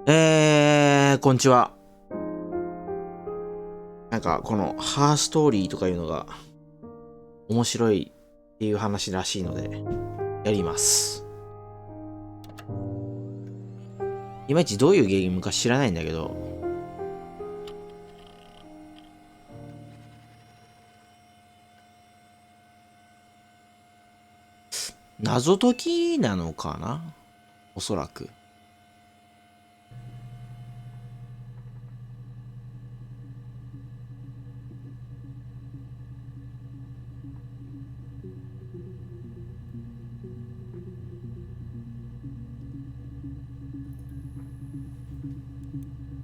こんにちは。なんか、この、ハーストーリーとかいうのが、面白いっていう話らしいので、やります。いまいちどういうゲームか知らないんだけど、謎解きなのかな、おそらく。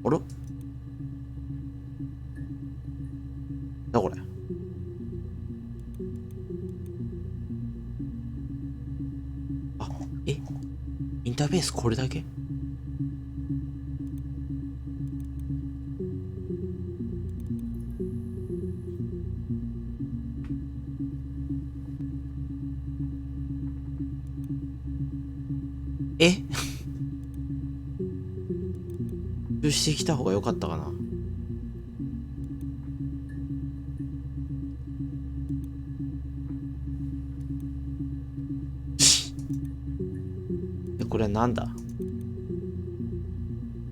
あらだこれ。あ、インターフェースこれだけ？してきた方が良かったかな。これはなんだ？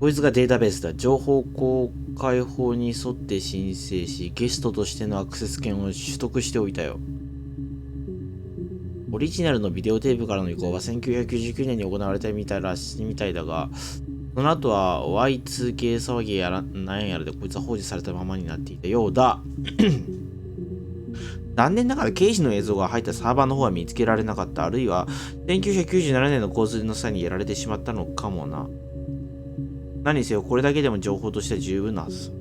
こいつがデータベースだ。情報公開法に沿って申請し、ゲストとしてのアクセス権を取得しておいたよ。オリジナルのビデオテープからの移行は1999年に行われたみたいだが、その後は Y2K 騒ぎやらなんやらでこいつは放置されたままになっていたようだ。残念ながら刑事の映像が入ったサーバーの方は見つけられなかった。あるいは1997年の洪水の際にやられてしまったのかもな。何にせよこれだけでも情報としては十分なはず。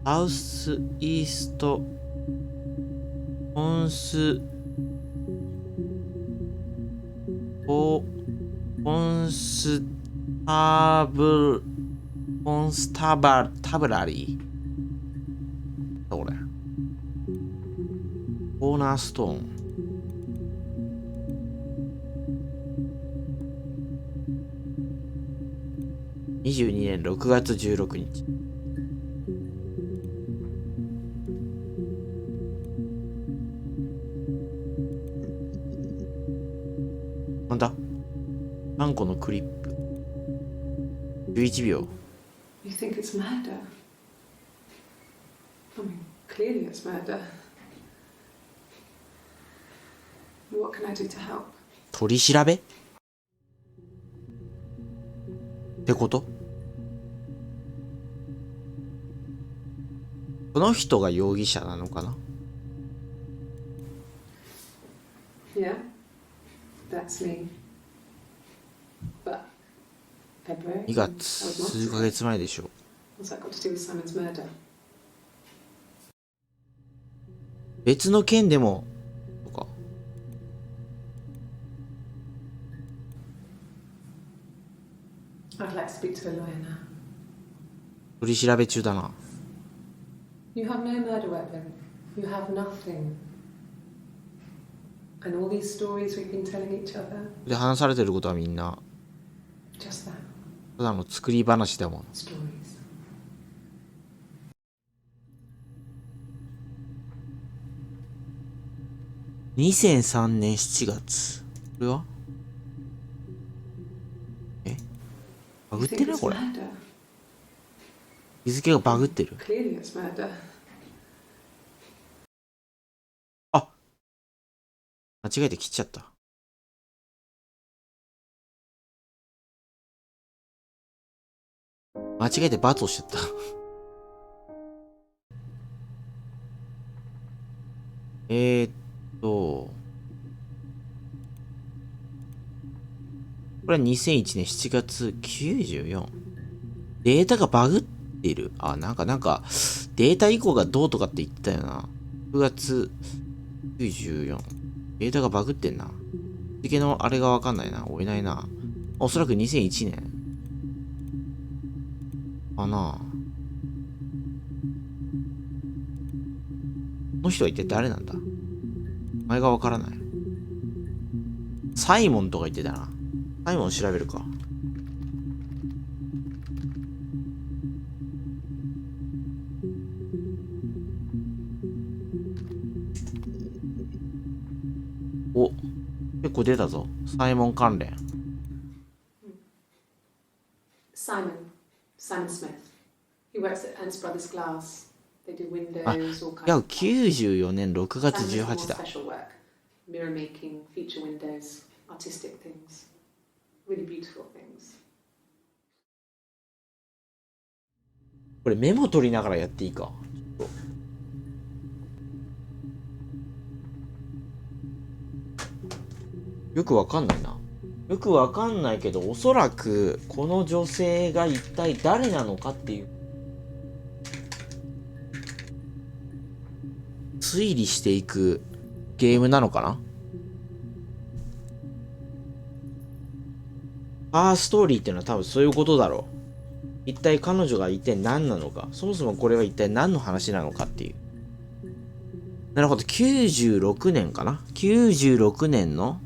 サウスイーストコンスコンスタブラリーこれコーナーストーン22年6月16日。なんだ3個のクリップ。11秒。You think it's murder? I mean, clearly it's murder. What can I do to help? 取り調べってこと？この人が容疑者なのかな？ Yeah, that's me. But February? 2月、数ヶ月前でしょう。What's that got to do with Simon's murder? 別の件でもとか。I'd like to speak to a lawyer now. 取り調べ中だな。You have no murder weapon. You have nothing. And all these stories we've been telling each other. で話されてることはみんな Just that. ただの作り話だもん。Stories. 2003年7月。これはバグってるこれ。日付がバグってる。あ、間違えて切っちゃった。間違えて罰をしちゃった。これは2001年7月94。データがバグってる。あ、なんか、データ移行がどうとかって言ってたよな。9月94。データがバグってんな。日付のあれがわかんないな。追えないな。おそらく2001年。かな。この人は一体誰なんだ？名前がわからない。サイモンとか言ってたな。サイモン調べるか。お、結構出たぞ。サイモン関連。Simon Smith. He works at Ernst Brothers Glass. They do あ、windows, all いや、kinds of glass. 94年6月 Simon does 18 more だ。special work, mirror making, feature windows, artistic things, really beautiful things. これメモ取りながらやっていいか。よくわかんないな。よくわかんないけど、おそらくこの女性が一体誰なのかっていう推理していくゲームなのかな。ストーリーっていうのは多分そういうことだろう。一体彼女が一体何なのか、そもそもこれは一体何の話なのかっていう。なるほど、96年かな。96年の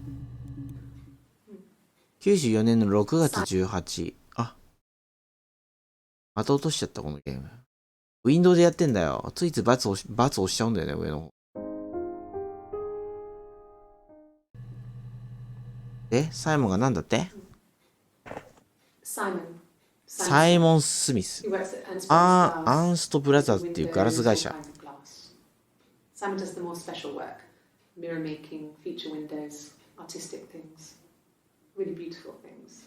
94年の6月18。また落としちゃった、このゲーム。ウィンドウでやってんだよ。ついつい×押しちゃうんだよね、上の方。サイモンが何だって？サイモン・スミス。アンスト・ブラザーズっていうガラス会社。Simon does the more special work, mirror making, feature windows, artistic things, really beautiful things.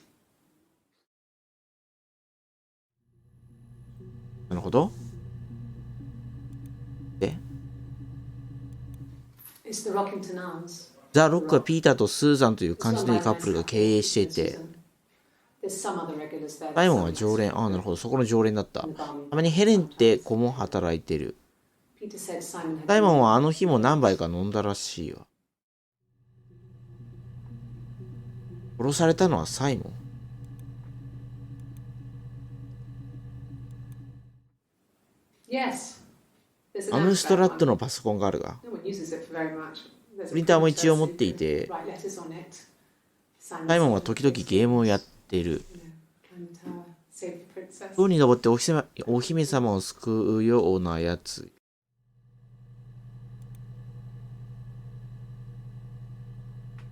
なるほど。で、It's the Rockington Arms. ザ・ロックはピーターとスーザンという感じのいいカップルが経営していて、サイモンは常連。なるほど。そこの常連だった。たまにヘレンって子も働いてる。サイモンはあの日も何杯か飲んだらしいわ。殺されたのはサイモン。アムストラットのパソコンがあるが、プリンターも一応持っていて、サイモンは時々ゲームをやってる。塔に登ってお姫様を救うようなやつ。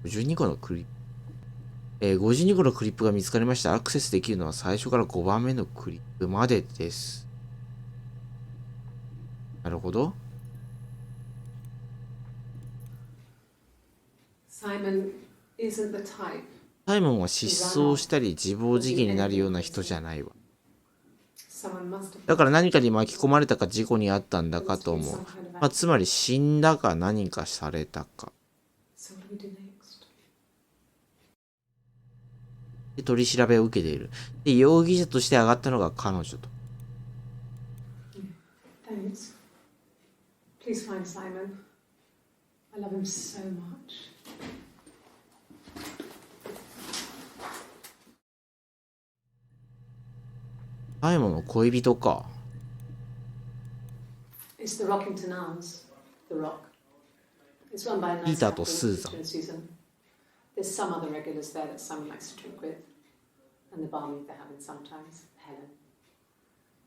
52個のクリップ。52個のクリップが見つかりました。アクセスできるのは最初から5番目のクリップまでです。なるほど。サイモンは失踪したり自暴自棄になるような人じゃないわ。だから何かに巻き込まれたか事故に遭ったんだかと思う。つまり死んだか何かされたか。で、取り調べを受けている。で、容疑者として上がったのが彼女と。Please find Simon. I love him so much. サイモンの恋人か。It's the Rockington Arms, the Rock. It's run by a ピ nice ーターと couple, スーザ Peter ン。 and Susan. There's some other regulars there that Simon likes to drink with, and the barmaid they're having sometimes, Helen.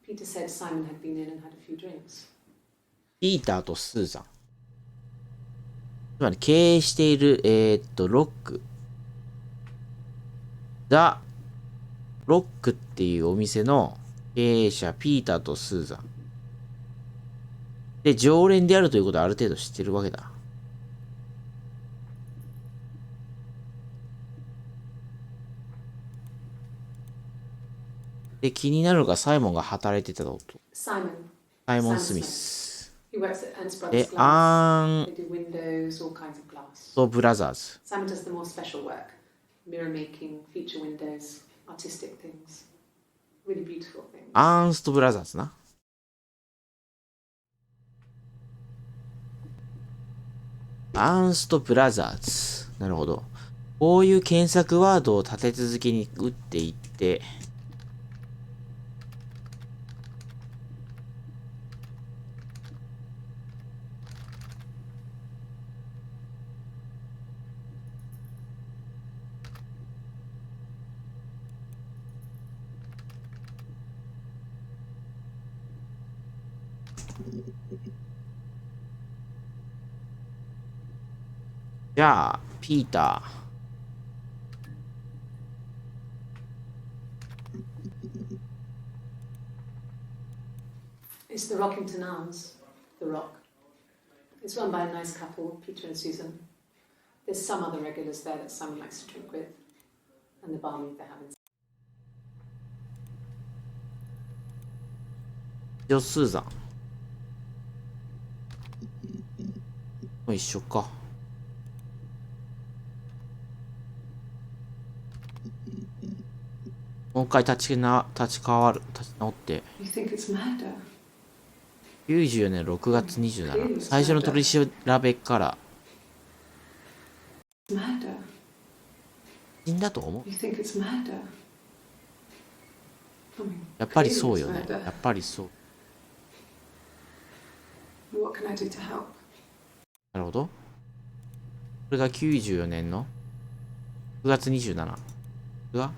Peter said Simon had been in and had a few drinks. ピーターとスーザン。つまり経営している、ロック。ザ・ロックっていうお店の経営者、ピーターとスーザン。で、常連であるということはある程度知ってるわけだ。で、気になるのがサイモンが働いてたこと。サイモン・スミス。で、アーンとブラザーズ。アーンストブラザーズな。アーンストブラザーズ。なるほど。こういう検索ワードを立て続けに打っていって、じゃあ、ピーター。It's the Rockington Arms, the Rock. It's run by a nice couple, Peter and Susan. There's some other regulars there that Simon likes to drink with, and the barmaid they're having. ジョスーザン。もう一緒か。もう一回立ち直って。You think it's murder? 94年6月27日。最初の取り調べから。Murder? 死んだと思う。 You think it's murder? やっぱりそうよね。やっぱりそう。What can I do to help? なるほど。これが94年の9月27日。が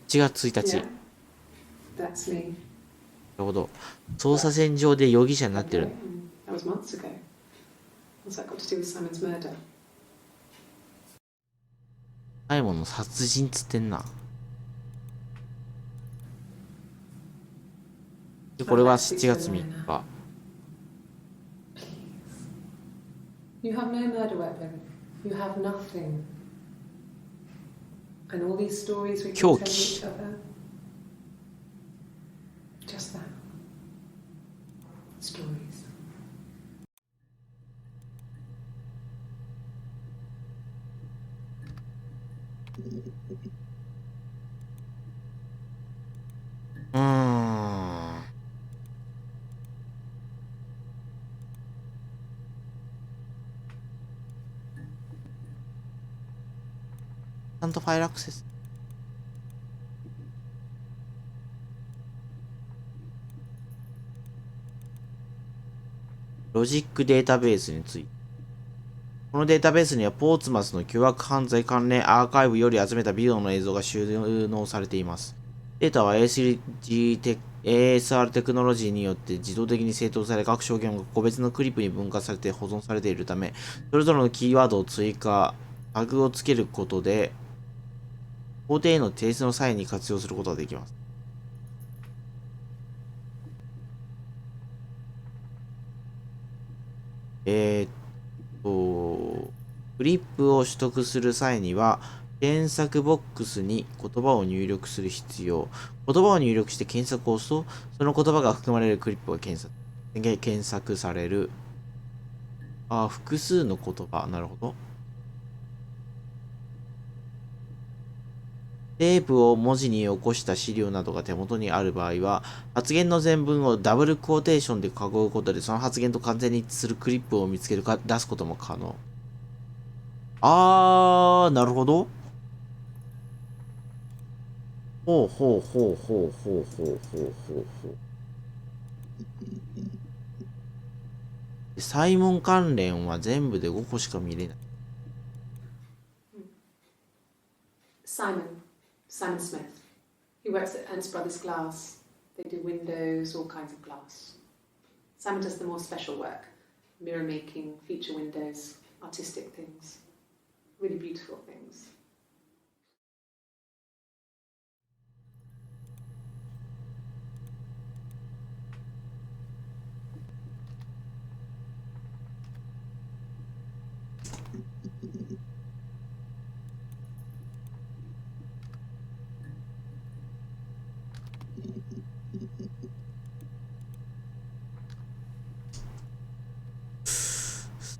1月1日。Yeah, that's me. なるほど。捜査線上で容疑者になってる。That was months ago. What's that got to do with Simon's murder? サイモンの殺人つってんな。で、これは7月3日。You have no murder weapon. You have nothing. And all these stories we can tell each other. Just that. Stories. ちゃんとファイルアクセス。ロジックデータベースについて。このデータベースにはポーツマスの凶悪犯罪関連アーカイブより集めたビデオの映像が収納されています。データは ASR テクノロジーによって自動的に整頓され、各証言が個別のクリップに分割されて保存されているため、それぞれのキーワードを追加、タグをつけることで、法廷への提出の際に活用することができます。クリップを取得する際には、検索ボックスに言葉を入力する必要。言葉を入力して検索を押すと、その言葉が含まれるクリップが検索される。複数の言葉。なるほど。テープを文字に起こした資料などが手元にある場合は、発言の全文をダブルクォーテーションで囲うことで、その発言と完全に一致するクリップを見つけるか出すことも可能。なるほど。ほうほうほうほうほうほうほうほうほう。サイモン関連は全部で5個しか見れない。Simon Smith. He works at Ernst Brothers Glass. They do windows, all kinds of glass. Simon does the more special work, mirror making, feature windows, artistic things, really beautiful things.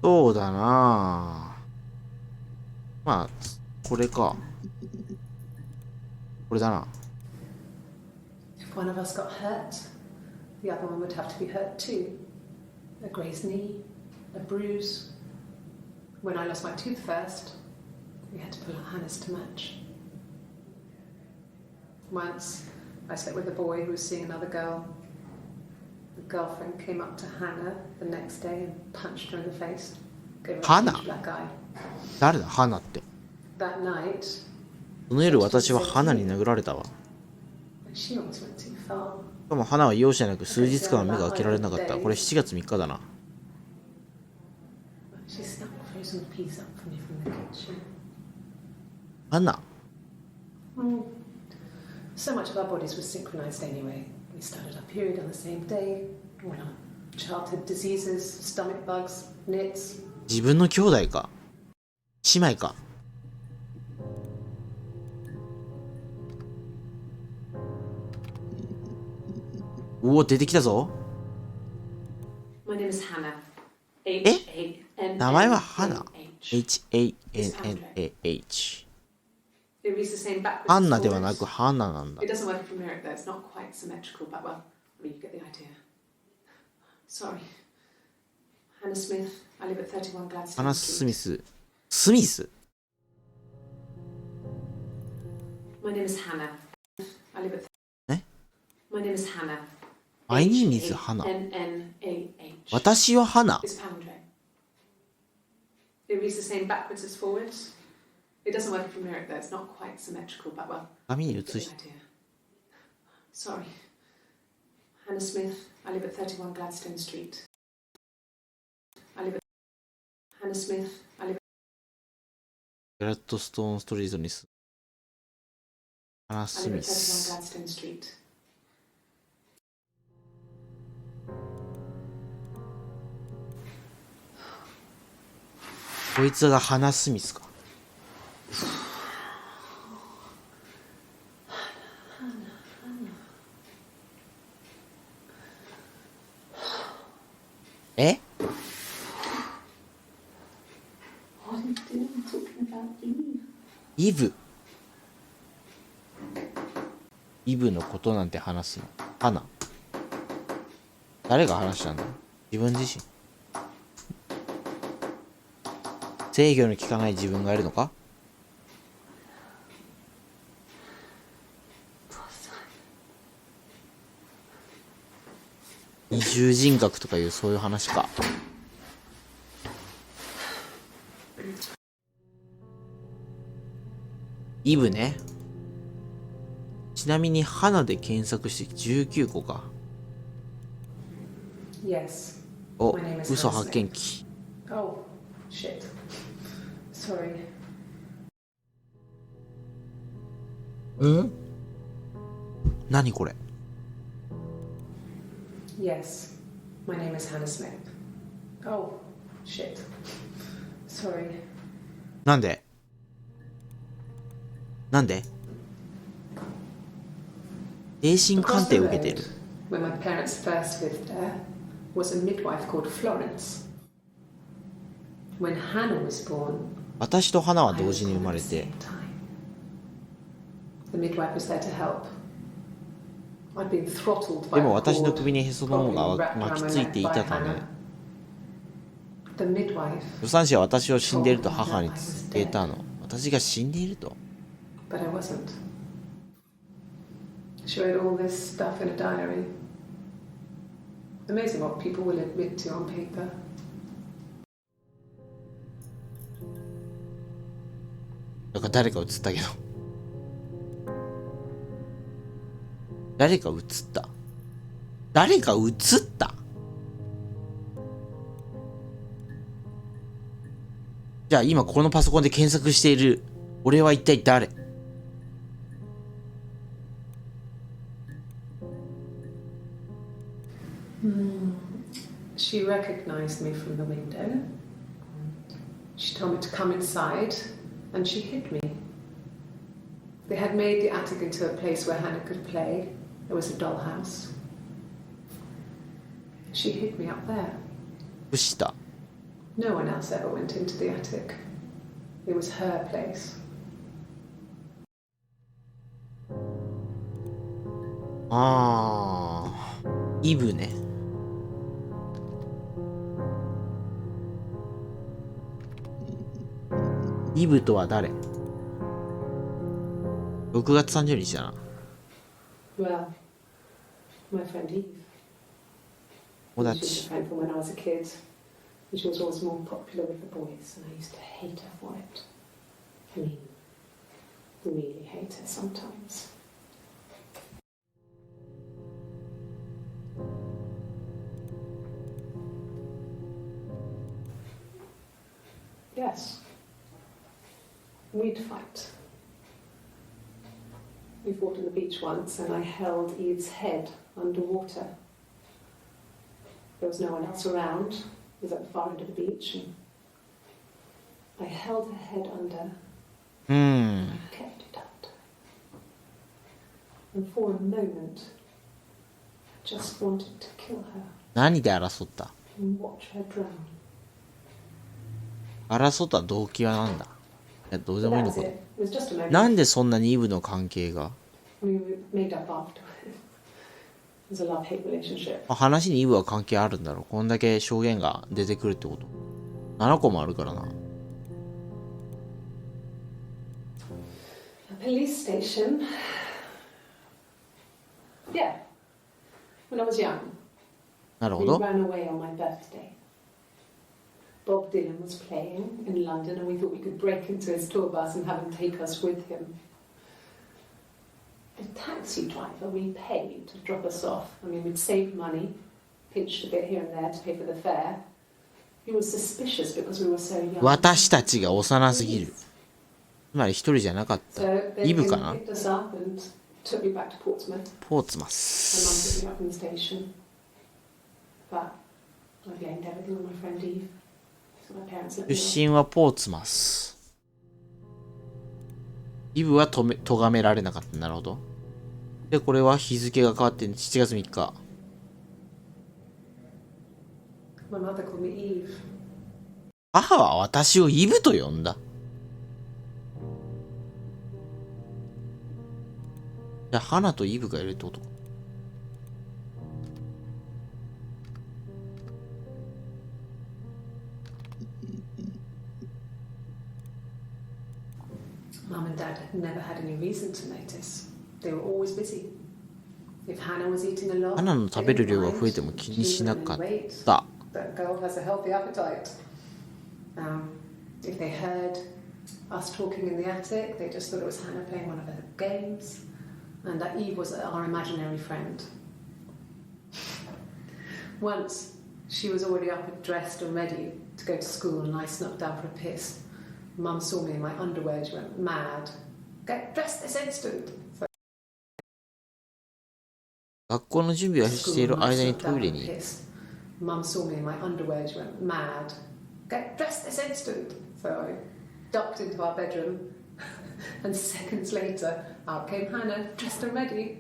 そうだなまあ、これか。これだな。If one of us got hurt, the other one would have to be hurt too. A grazed knee, a bruise. When I lost my tooth first, we had to pull our harness to match. Once, I slept with a boy who was seeing another girl. The girlfriend came up to Hannah the next day and punched her in the face. Gave her a Hannah? huge black eye. 誰だ花って。That night, その夜私は花に殴られたわ。she almost went too far. かも花は容赦なく数日間は目が開けられなかった。これ7月3日だな。花 So much of our bodies was synchronized anyway. We started our period on the same day. When our childhood diseases, stomach bugs, nits. 自分の兄弟か姉妹か。おお、出てきたぞ。My name is Hannah. 名前は花。H-A-N-N-A-H。ハンナではなくハンナなんだ。It doesn't work from here, though. It's not quite symmetrical, but well, I mean, you get the idea. Sorry. Hannah Smith. I live at 31 Gladstone Street. ハナ・スミス。スミス My name is Hannah. I live at... え My name is Hannah. My name is Hannah. H-A-N-N-A-H. 私は花。 It's palindrome. It reads the same backwards as forwards. It doesn't work from here, though. It's not quite symmetrical, but well, 紙に you 映 get the し idea. Sorry. Hannah Smith. I live at 31 Gladstone Street. I live at... Hannah Smith. I live at... グラッドストーンストリートにす。ハナ・ I ス live ミ at ス。 31 Gladstone Street. こいつがハナ・スミスか。え What are you doing talking about Eve? イブ。イブのことなんて話すの。花。誰が話したんだ？自分自身。制御の効かない自分がいるのか？二重人格とかいうそういう話か。イブね。ちなみに花で検索して19個か。 Yes. お My name、is 嘘 Hannah 発 Smith. 見器。 Oh, shit. Sorry. ん？何これ？ Yes. My name is Hannah Smith. Oh, shit. Sorry. なんで？なんで？精神鑑 Across 定 the を受けてい road, る。 where my parents first lived there, was a midwife called Florence. When Hannah was born, 私と花は I 同 was 時に生 born ま at れ the て、 same time. The midwife was there to help. I'd been throttled by で a も私の cord, 首にへその緒 probably が wrapped 巻 around き my つい neck てい by たため、 Hannah. The midwife, 助産師は私を死んでいると母に告げたの。私が死んでいると。 but I wasn't. She wrote all this stuff in a diary. Amazing what people will admit to on paper. だから誰か映ったけど。誰か映った。誰か映った。じゃあ今このパソコンで検索している俺は一体誰？ She recognized me from the window. She told me to come inside, and she hid me. They had made the attic into a place where Hannah could play. There was a dollhouse. She hid me up there. 伏した。 No one else ever went into the attic. It was her place. あー、イブね。イブとは誰？ 6 月30日だな。 Well, my friend Eve. 友 She was a 達。 friend from when I was a kid. And she was always more popular with the boys, and I used to hate her for it. I mean, really hate her sometimes. Yes. We'd fight. We fought on the beach once, and I held Eve's head underwater. There was no one else around. It was at the far end of the beach, and I held her head under. I kept it under. And for a moment, I just wanted to kill her 何で争った？ and watch her drown. 争った動機はなんだ？いや、どうで But もいい that の was か。 it. It was just a moment. なんでそんなにイブの関係が？ I mean, we made up after. It was a love-hate relationship. 話にイブは関係あるんだろう。こんだけ証言が出てくるってこと。7個もあるからな。A police station. Yeah. When I was young, なるほ we ど。 ran away on my birthday. Bob Dylan was playing in London, and we thought we could break into his tour bus and have him take us with him. The taxi driver we paid to drop us off. I mean, we'd saved money, pinched a bit here and there to pay for the fare. He was suspicious because we were so young. 私たちが幼すぎる。つまり一人じゃなかった。 So they イブ came か and な？ picked us up and took me back to Portsmouth. ポーツマ My mum ス。 picked me up from the station. But I blamed everything on my friend Eve. So my parents let me 出身はポーツマス。イブは咎められなかった。なるほど。で、これは日付が変わって7月3日。off. My mother called me Eve. 母は私をイブと呼んだ。じゃあ、花とイブがいるってことか。Mum and Dad had never had any reason to notice. They were always busy. If Hannah was eating a lot, 花の食べる量が増えても気にしなかった。 That girl has a healthy appetite. If they heard us talking in the attic, they just thought it was Hannah playing one of her games, and that Eve was our imaginary friend. Once, she was already up and dressed and ready to go to school, and I snuck down for a piss. Mum saw me in my underwear, she went mad. Get dressed this instant! So 学校の準備をしている間にトイレ I に。 Mum saw me in my underwear, she went mad. Get dressed this instant! So I ducked into our bedroom, and seconds later, out came Hannah, dressed and ready.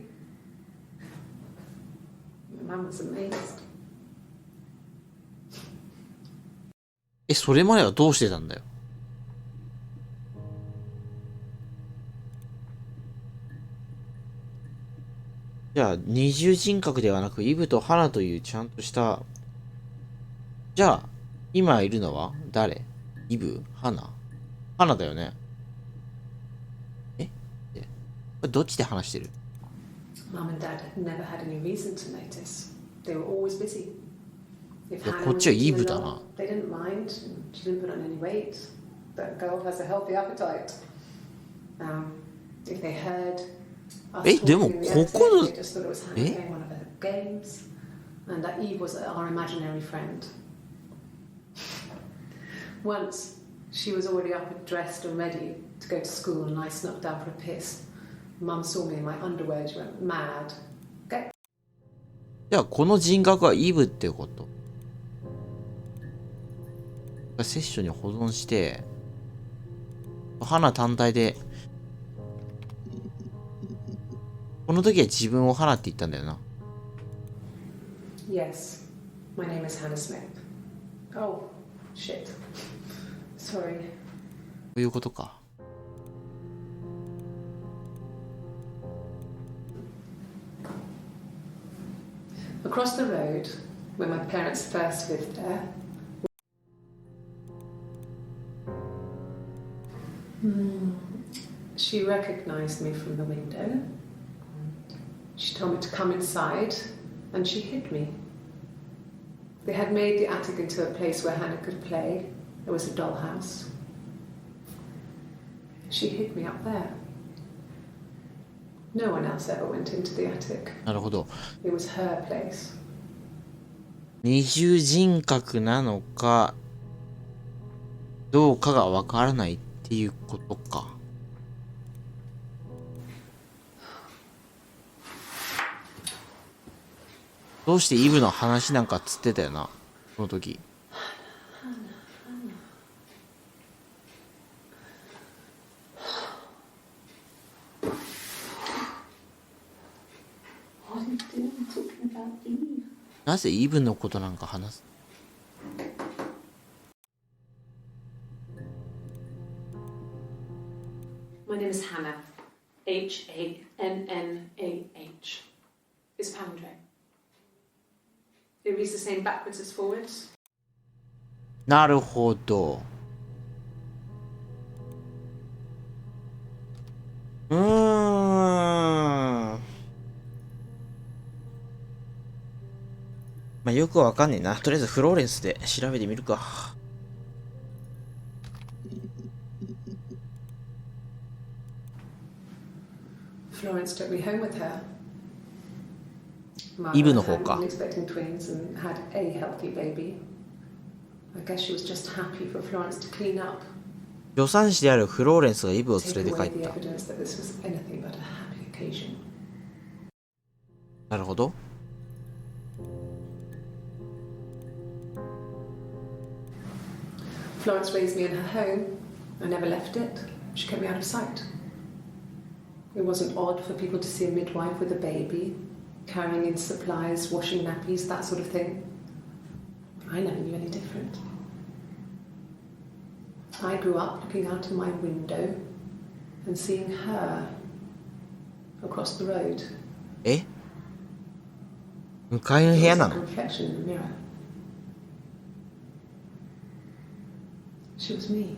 My mum was amazed. それまではどうしてたんだよ。じゃあ、二重人格ではなく、イブと花というちゃんとした。じゃあ、今いるのは誰？イブ？花？花だよね。これどっちで話してる？ Mum and Dad had never had any reason to notice. They were always busy. If いや、 Hannah こっ was ちはイ eating ブ a だ lot, な。 they didn't mind. She didn't put on any weight. That girl has a healthy appetite. If they heard us でも talking in the こ attic, この they just thought it was Hannah playing one of her games, and that Eve was our imaginary friend. Once, she was already up and dressed and ready to go to school, and I snuck down for a piss. Mum saw me in my underwear, she went mad. じゃあ、この人格はイブってこと。セッションに保存して、花単体で、この時は自分を花って言ったんだよな。Yes, my name is Hannah Smith. Oh, shit. Sorry. こういうことか。Across the road, where my parents first lived there, she recognized me from the window. She told me to come inside, and she hid me. They had made the attic into a place where Hannah could play. It was a dollhouse. She hid me up there. No one else ever went into the attic. なるほど。 It was her place. 二重人格なのか、どうかがわからないっていうことか。どうしてイブの話なんかっつってたよな、この時。なぜイブのことなんか話す？ My name is Hannah. H-A-N-N-A-H. It's a palindrome. It reads the same backwards as forwards. なるほど。まあよくわかんねえな。とりあえずフローレンスで調べてみるか。Florence took me home with her. イブの方か。 Expecting twins and had a healthy baby. I guess she was just happy for Florence to clean up. 助産師であるフローレンスがイブを連れて帰 Take っ away the た。 evidence that this was anything but a happy occasion. なるほど。Florence raised me in her home. I never left it. She kept me out of sight. It wasn't odd for people to see a midwife with a baby, carrying in supplies, washing nappies, that sort of thing. I never knew any different. I grew up looking out of my window and seeing her across the road. え？向かいの部屋な It was の？ like a reflection in the mirror. She was me.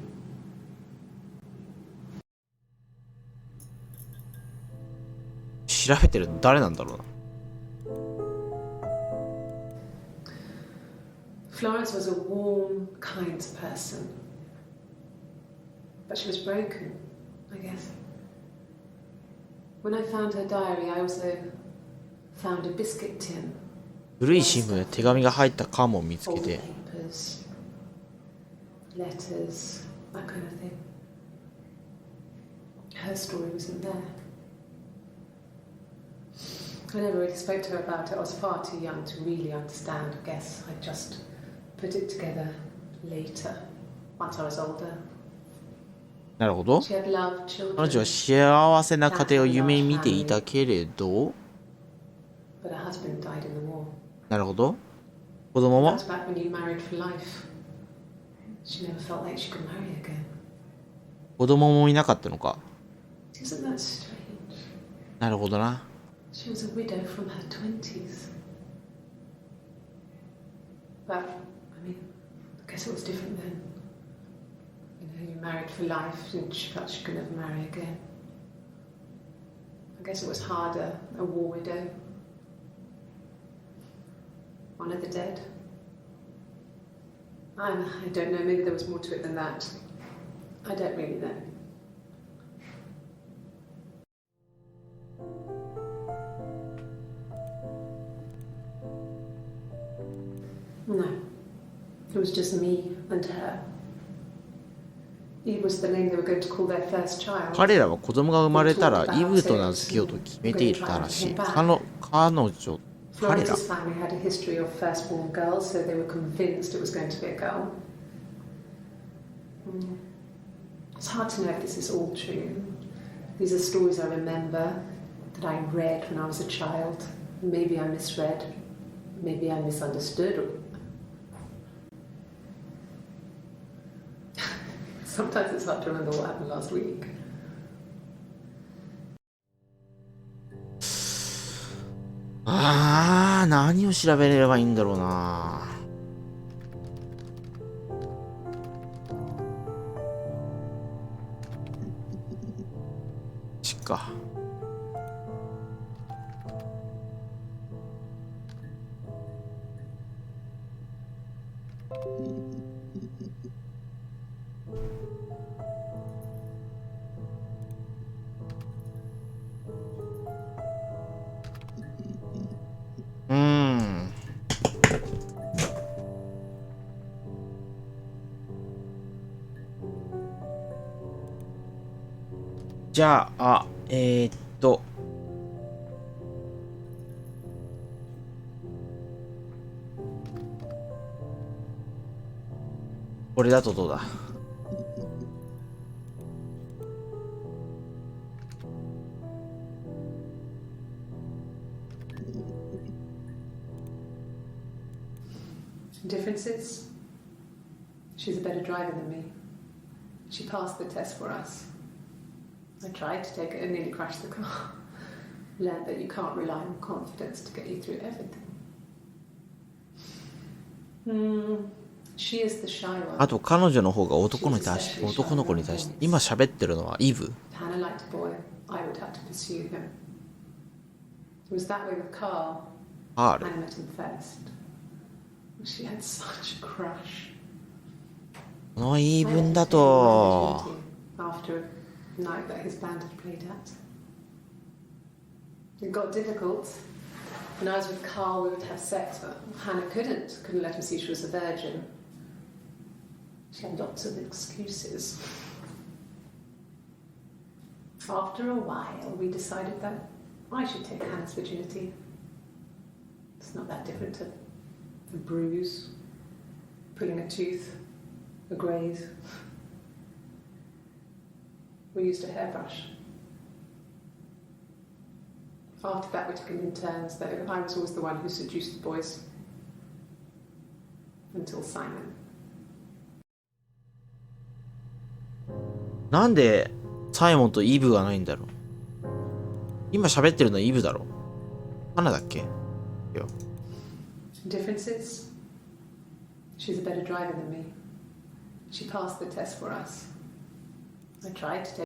調べてるの誰なんだろうな。 Florence was a warm, kind person. But she was broken, I guess. When I found her diary, I also found a biscuit tin. 古い新聞で手紙が入った缶を見つけ Old て、 papers, letters, that kind of thing. Her story wasn't there. I never really spoke to her about it. I was far too young to really understand. I guess I just put it together later, once I was older. なるほど。 She had loved 彼女は children, 幸せな家庭を夢に見ていたけれど、 but her husband died in the war. なるほど。子供 That も was back when you married for life. She never felt like she could marry again. 子供もいなかったのか。 Isn't that strange? なるほどな。 She was a widow from her 20s. But, I mean, I guess it was different then. You know, you married for life and she felt she could never marry again. I guess it was harder, a war widow. One of the dead. I don't know, maybe there was more to it than that. I don't really know. No, it was just me and her. It was the name they were going to call their first child. 彼らは子供が生まれたらイブと名付けようと決めていたらしい。彼女、彼ら。 Florence's family had a history of firstborn girls, so they were convinced it was going to be a girl. It's hard to know if this is all true. These are stories I remember that I read when I was a child. Maybe I misread, maybe I misunderstood. Sometimes it's hard to remember what happened last week. 何を調べればいいんだろうな。ちっか。じゃあ、これだとどうだ？Differences? She's a better driver than me. She passed the test for us. I tried to take it and nearly crashed the car. Learned that you can't rely on confidence to get you through everything. She is the shy one. あと彼女の方が男の子に対して今喋ってるのはイブ。 Hannah liked a boy. I would have to pursue him. It was that way with Carl. Carl. I met him first. She had such a crush. この言い分だと After a night that his band had played at. It got difficult. When I was with Carl, we would have sex, but Hannah couldn't let him see she was a virgin. She had lots of excuses. After a while, we decided that I should take Hannah's virginity. It's not that different to a bruise, pulling a tooth, a graze. We used a hairbrush. After that, we took it in turns, though. I was always the one who seduced the boys. Until Simon. なんでサイモンとイブがないんだろう。今喋ってるのはイブだろ。花だっけ？よ。Differences? She's a better driver than me. She passed the test for us. I tried to take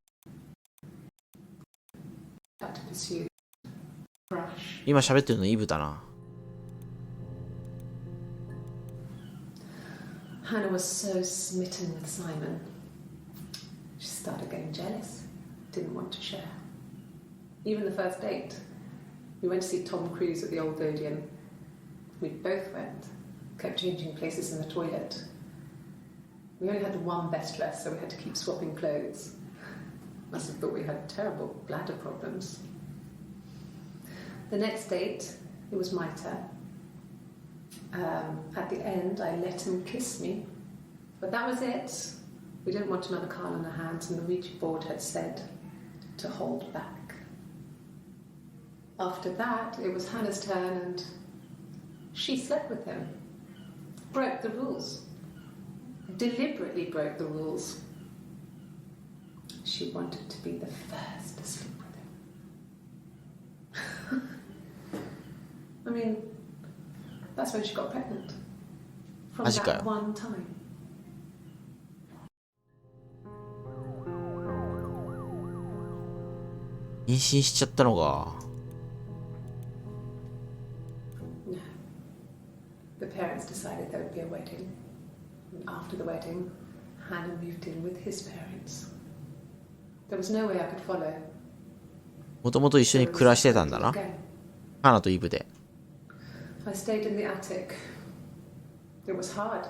to pursue crush. 今喋ってるのイブだな。Hannah was so smitten with Simon. She started getting jealous, didn't want to share. Even the first date, we went to see Tom Cruise at the Old Odeon. We both went, kept changing places in the toilet. We only had one best dress, so we had to keep swapping clothes. Must have thought we had terrible bladder problems. The next date, it was my turn. At the end, I let him kiss me. But that was it. We didn't want another Carl on our hands, and the Ouija board had said to hold back. After that, it was Hannah's turn, and she slept with him. Broke the rules. Deliberately broke the rules. She wanted to be the first to sleep with him. I mean, that's when she got pregnant. From that one time. 妊娠しちゃったのが。No. The parents decided there would be a wedding. And after the wedding, Hannah moved in with his parents. There was no way I could follow. もともと一緒に暮らしてたんだな。ハナとイブで。I stayed in the attic. It was hard.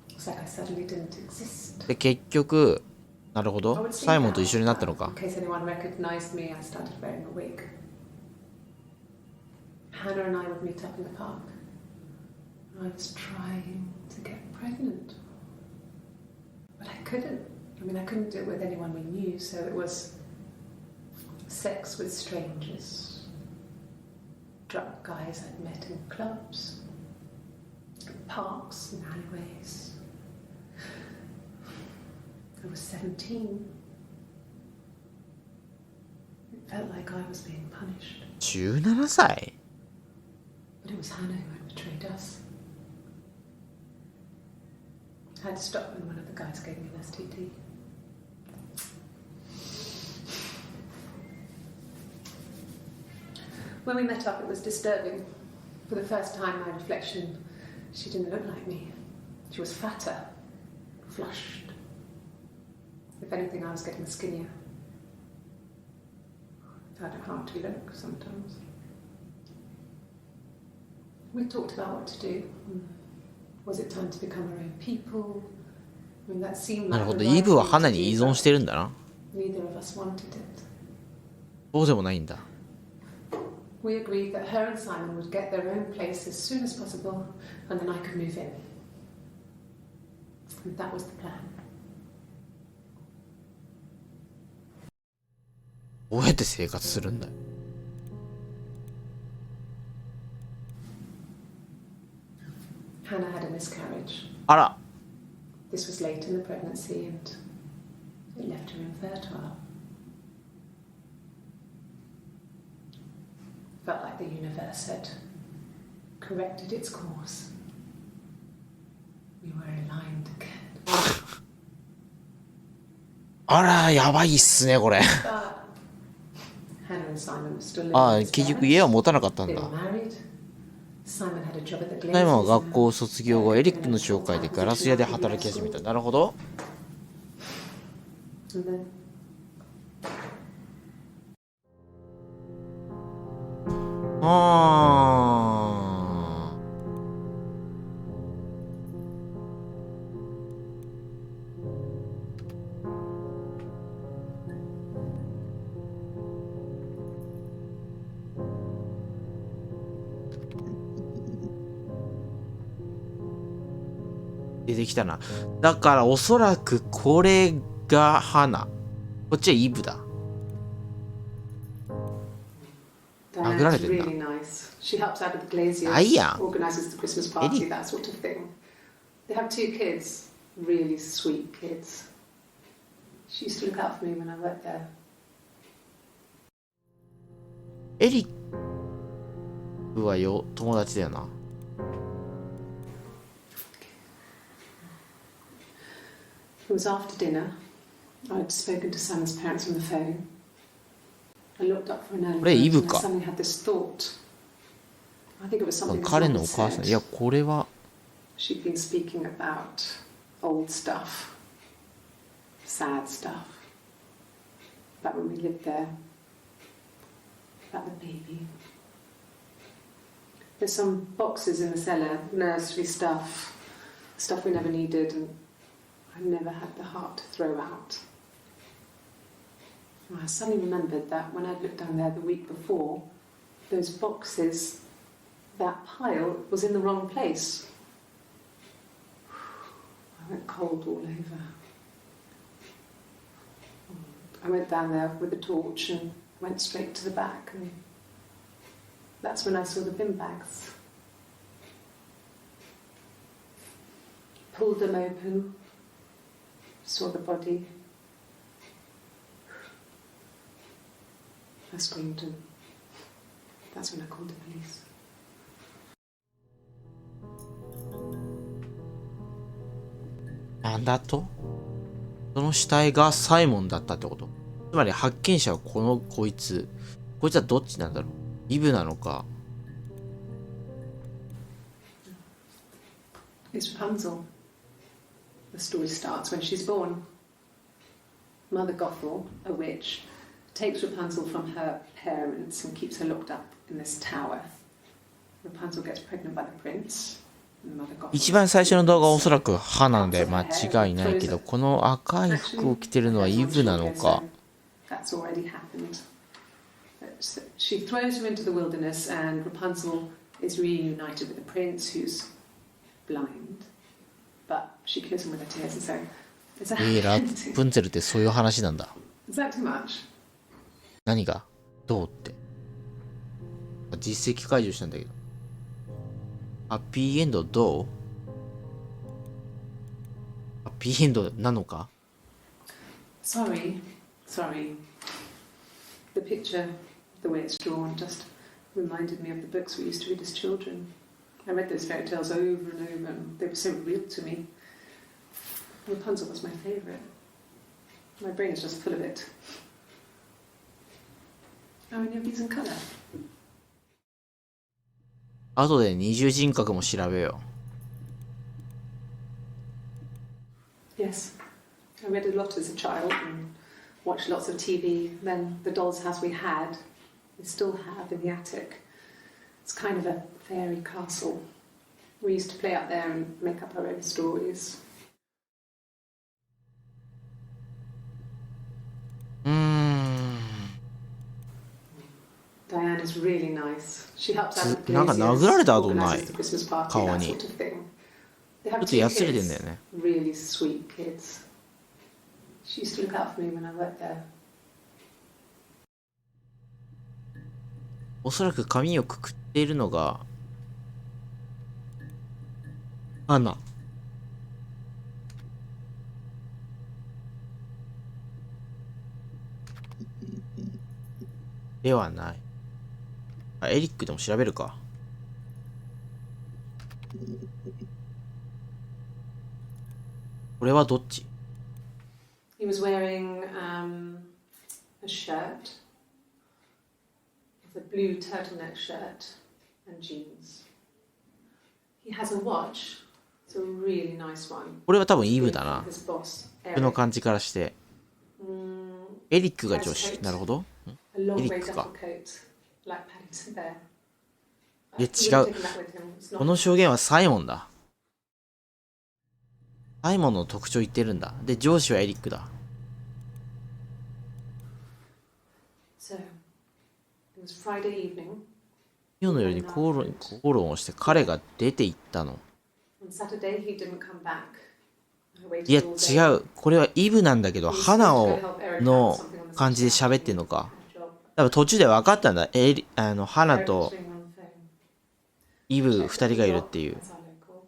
It's like I suddenly didn't exist. で結局、なるほど。サイモンと一緒になったのか。In case anyone recognized me, I started wearing a wig. Hannah and I would meet up in the park. I was trying to get pregnant, but I couldn't. I mean, I couldn't do it with anyone we knew, so it was sex with strangers, drunk guys I'd met in clubs, parks and alleyways. I was 17. It felt like I was being punished. 17歳? But it was Hannah who had betrayed us. I had to stop when one of the guys gave me an STD. When we met up, it was disturbing. For the first time, my reflection, she didn't look like me. She was fatter, flushed. If anything, I was getting skinnier. I found it hard to look sometimes. We talked about what to do. Was it time to become our own people? I mean, that seemed なる like ほ the ど。イ right ブは thing 花 to に依 do, 存 but してるんだな。Neither of us wanted it. そうでもないんだ。We agreed that her and Simon would get their own place as soon as possible, and then I could move in. And that was the plan. どうやって生活するんだよ。Hannah had a miscarriage. あら。 This was late in the pregnancy, and it left her infertile. Felt like the universe had corrected its course. We were aligned again. あら、やばいっすね、これ。But Hannah and Simon were still living ああ、 with his 結局 parents. 家は持たなかったん They だ。 were married. Simon had a job at the サイモンは Glazers. 学校を卒業後、エリックの紹介でガラス屋で働き始めた。なるほど。And thenあ出てきたな。だからおそらくこれが花。こっちはイブだ。 Diana's really nice. She helps out with the Glaziers, organises the Christmas party, that sort of thing. They have 2 kids, really sweet kids. She used to look out for me when I worked there. エリックはよ、友達だよな。It was after dinner. I'd spoken to Sam's parents on the phone. I looked up for an early bird and I suddenly had this thought. I think it was something Sam had said. いや、これは She'd been speaking about old stuff, sad stuff, about when we lived there, about the baby. There's some boxes in the cellar, nursery stuff, stuff we never needed and I never had the heart to throw out. I suddenly remembered that when I'd looked down there the week before, those boxes, that pile was in the wrong place. I went cold all over. I went down there with the torch and went straight to the back, and that's when I saw the bin bags. Pulled them open, saw the body. I screamed and that's when I called the police. なんだと？その死体がサイモンだったってこと？つまり発見者はこいつはどっちなんだろう？イブなのか？ It's Rapunzel. The story starts when she's born. Mother Gothel, a witch, takes Rapunzel from her parents and keeps her locked up in this tower. Rapunzel gets pregnant by the prince. 一番最初の動画はおそらく歯なので間違いないけど、この赤い服を着てるのはイブなのか。 That's already happened. She throws her into the wilderness and Rapunzel is reunited with the prince who's blind. But she kills him with her tears and so it's a ラプンツェルってそういう話なんだ。 Is that too much? 何がどうって。実績解除したんだけど。ハッピーエンドどう？ハッピーエンドなのか？ Sorry. The picture, the way it's drawn, just reminded me of the books we used to read as children. I read those fairy tales over and over, and they were so real to me. Rapunzel was my favourite. My brain is just full of it. How many of these in colour? 後で二重人格も調べよう。Yes, I read a lot as a child and watched lots of TV. Then the doll's house we had, we still have in the attic. It's kind of a fairy castle. We used to play out there and make up our own stories. Sam's really nice. She helps out with なんか glaziers, 殴られた後ない organizes the Christmas party, 顔 that に sort of thing. They ちょ have っと two やつれてん kids, だよね。 really sweet kids. She used to look out for me when I worked there. おそらく髪をくくっているのがアナではない。あ、エリックでも調べるか。これはどっち？ He was wearing a shirt, a blue turtleneck shirt and jeans. He has a watch, it's a really nice one. これは多分イブだな。 His boss, 僕の Eric. 感じからして。エリックが上司。なるほど。 A long grey Eric duffel か。 coat, like Paddington Bear. いや He would 違 have う。 taken that with him. It's こ not の証言はサイモンだ。サイモンの特徴言ってるんだ。で、上司はエリックだ。 so. It was Friday evening. 今日の夜に口論をして彼が出て行ったの。 On Saturday, he didn't come back. I waited いや all day. 違う。これはイブなんだけど、 He was 花 supposed を to go help Eric out の with something on the 感じで Saturday 喋ってんのか。 afternoon. Had a job. 多分途中で分かったんだ。花 Eric と was ringing on the phone. イブ Checked 二 that 人 he がいる got っていう as our local.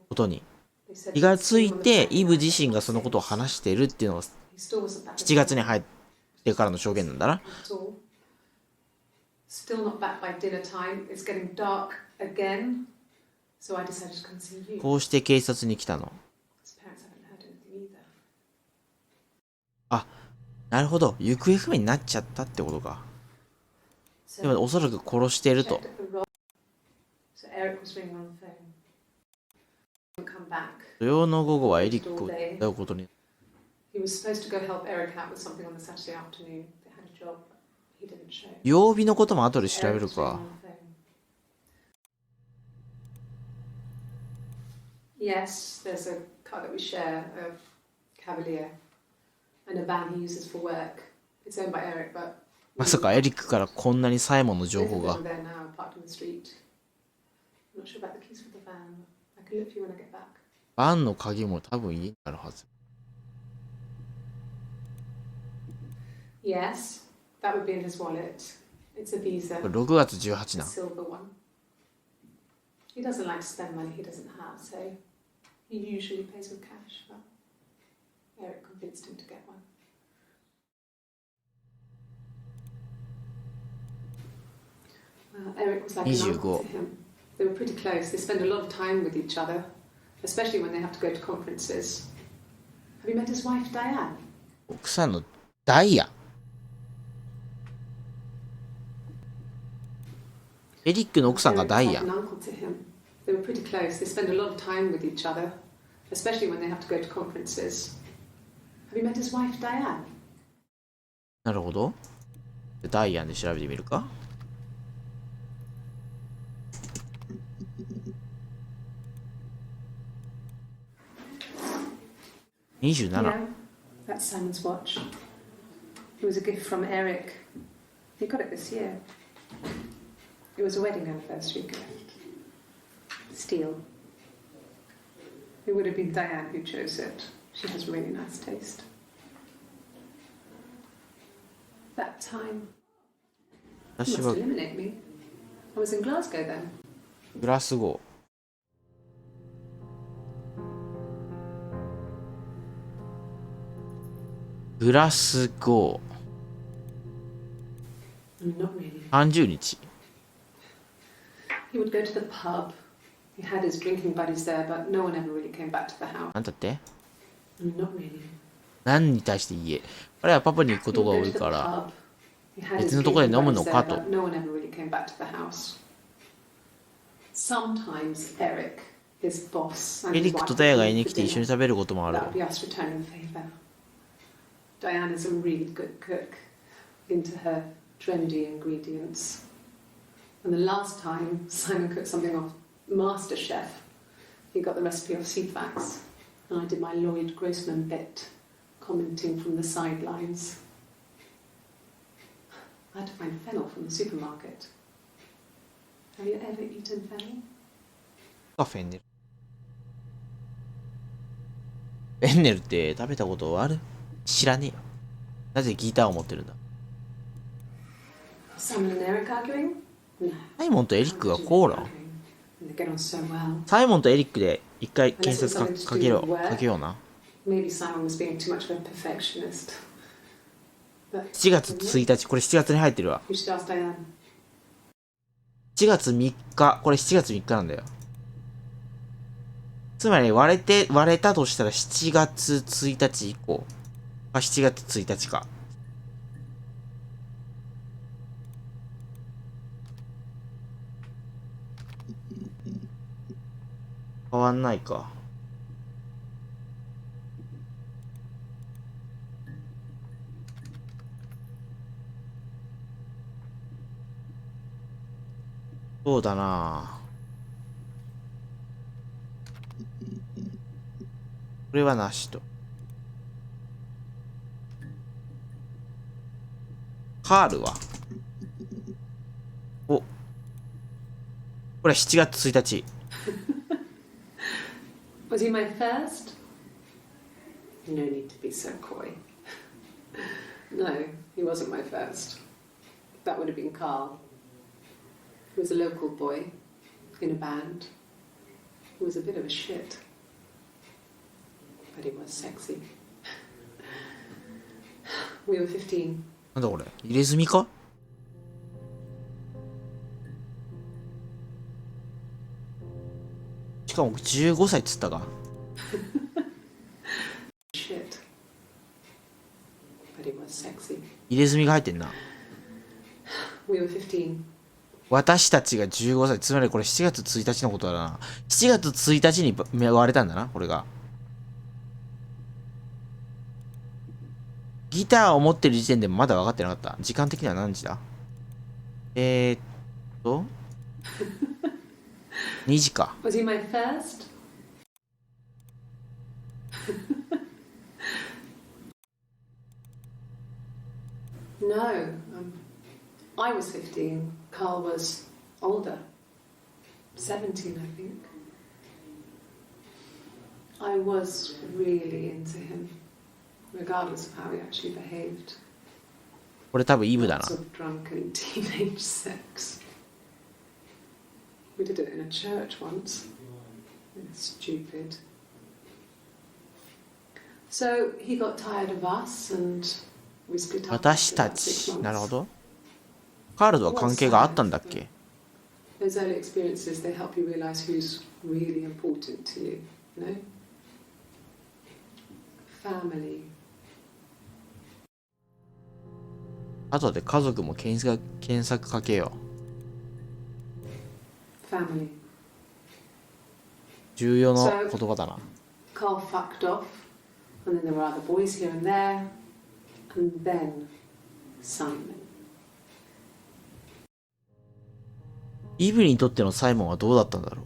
ことに They said 気 he'd がつ seen い him on the て、 phone イブ at 自身がそのことを 6. 話しているっていうのを He still wasn't back 7月に入ってからの証言なんだな。 at all. Still not back by dinner time. It's getting dark again. So I decided to come see you. こうして警察に来たの。 His parents haven't heard anything either. あ、なるほど。行方不明になっちゃったってことか。 So でもおそらく殺している checked と。 at the rock. So Eric was ringing on the phone. Didn't come back. 土曜の午後はエリックを手伝うことに。 He was supposed to go help Eric out with something on the Saturday afternoon. They had a job, but he didn't show. 曜日のことも後で調べ Eric る was ringing か。 on the phone. Yes, there's a car that we share, a Cavalier, and a van he uses for work. It's owned by Eric, but まさかエリックからこんなにサイモンの情 both 報 of が them。are there now, parked in the street. I'm not sure about the keys for the van. I can look for you when I get back. バンの鍵も多分家にあるはず。 Yes, that would be in his wallet. It's a Visa, これ6月18 a な。 silver one. He doesn't like to spend money he doesn't have, so he usually pays with cash, but Eric convinced him to get one. Eric was like an 25 uncle to him. They were pretty close. They spend a lot of time with each other, especially when they have to go to conferences. Have you met his wife, Diane? 奥さんのダイヤ。エリックの奥さんが Eric ダ was イ like ヤ。 an uncle to him. They were pretty close. They spend a lot of time with each other, especially when they have to go to conferences. Have you met his wife, Diane? なるほど。ダイヤンで調べてみるか。27。 Yeah, that's Simon's watch. It was a gift from Eric. He got it this year. It was a wedding anniversary gift. Steel. It would have been Diane who chose it. She has really nice taste. That time. You 私 must は eliminate me. I was in Glasgow then. グラスゴー。グラスゴ Not really. ー。30日。 He would go to the pub. He had his drinking buddies there, but no one ever really came back to the house. なんだって Not really. 何に対して家。彼はパパに行くことが多いから別のところで飲むのかと。 No one ever really came back to the house. Sometimes Eric, his boss, and エリ his ックと wife ダイヤが would 家 meet に for 来て一緒に dinner. 食べることもある。 That would be us returning the favour. Diane is a really good cook, into her trendy ingredients. And the last time Simon cooked something off MasterChef, he got the recipe off Ceefax, and I did my Lloyd Grossman bit, commenting from the sidelines. I had to find fennel from the supermarket. Have you ever eaten fennel? フェンネル。フェンネルって食べたことある？知らねえよ。なぜギターを持ってるんだ？ Simon and Eric arguing? No. サイモンとエリックが口論？ They get on so well. サイモンとエリックで一回検索かけような。Maybe Simon was being too much of a perfectionist. But 7月1日、これ7月に入ってるわ。you should ask Diane. 7月3日、これ7月3日なんだよ。つまり割れたとしたら7月1日以降。7月1日か。変わんないか。そうだな。これはなしと。カールはお、これは7月1日。Was he my first? No need to be so coy. No, he wasn't my first. That would have been Carl. He was a local boy in a band. He was a bit of a shit. But he was sexy. We were 15. なんだこれ、入れ墨か？しかも15歳っつったか。Shit. But he was sexy. 入れ墨が入ってんな。We were 15. 私たちが15歳、つまりこれ7月1日のことだな。7月1日に割れたんだな、これが。ギターを持ってる時点でまだ分かってなかった。時間的には何時だ？2時か。Was he my first? No. I was 15. Carl was older. 17, I think. I was really into him, regardless of how he actually behaved. これ多分イブだな。 Lots of drunken teenage sex. We did it in a church once. It's stupid. So he got tired of us and we split up 私 after た about 6ち。 months. なるほど。カールとは関係があったんだっけ？ Those early experiences, they help you realize who's really important to you, you know? Family. 後で家族も検索かけよう。 Family. 重要な言葉だな。 Carl fucked off, and then there were other boys here and there, and then Simon. イブにとってのサイモンはどうだったんだろう。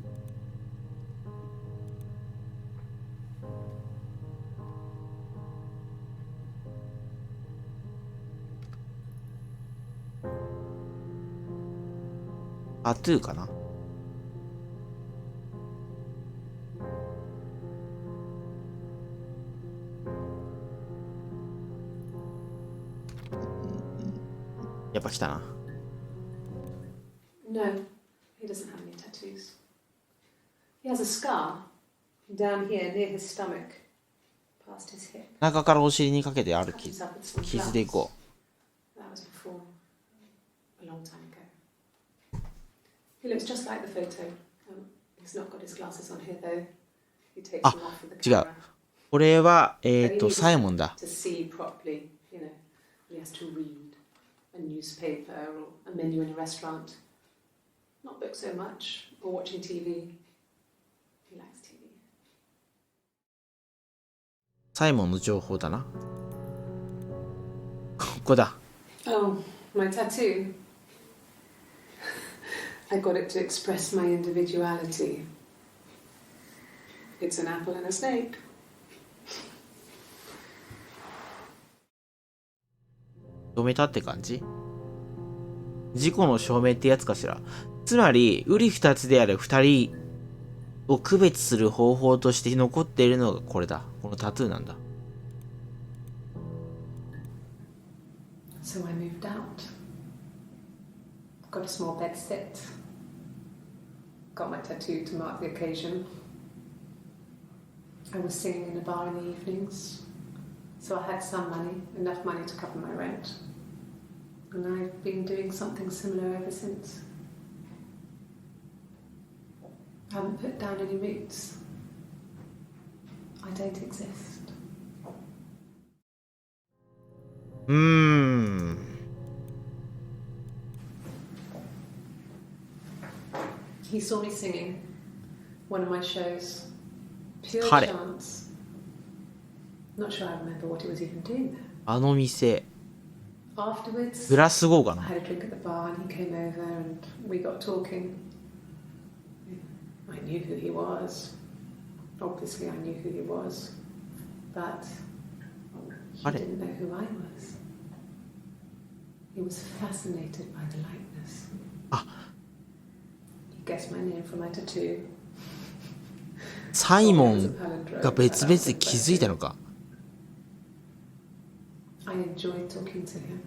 タトゥーかな。やっぱ来たな。No, he doesn't have any tattoos. He has a scar down here near his stomach, past his hip. 中からお尻にかけてある Cut himself with some 傷でい gloves. こ That was before, a long time ago. He looks just like the photo. He's not got his glasses on here though. He takes Ah, them off with the 違う。 camera. これはBut he needs サイモンだ。 to see properly, you know. He has to read a newspaper or a menu in a restaurant. Not book so much or watching TV. He likes TV. サイモンの情報だな。ここだ。 Oh, my tattoo. I got it to express my individuality. It's an apple and a snake. 止めたって感じ？事故の証明ってやつかしら。つまり、瓜二つである二人を区別する方法として残っているのがこれだ。このタトゥーなんだ。So I moved out. Got a small bed sit. Got my tattoo to mark the occasion. I was singing in a bar in the evenings, so I had some money, enough money to cover my rent. And I've been doing something similar ever since. I haven't put down any roots. I don't exist. He saw me singing one of my shows. Pure chance. Not sure I remember what he was even doing there. あの店。 Afterwards, グラスゴーかな。 I had a drink at the bar and he came over and we got talking. I knew who he was. Obviously, I knew who he was. But he didn't know who I was. He was fascinated by the likeness. He guessed my name from my tattoo. サイモンが別々で気づいたのか。 I enjoyed talking to him.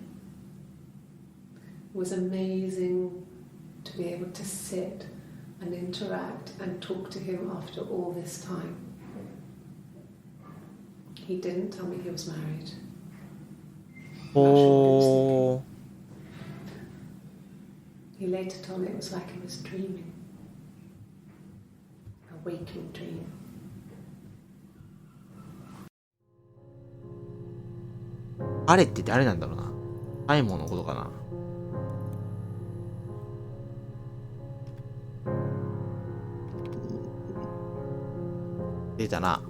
It was amazing to be able to sit and interact and talk to him after all this time. He didn't tell me he was married. おー。 He later told me it was like he was dreaming. A waking dream. 彼って誰なんだろうな。サイモンのことかな。出たな。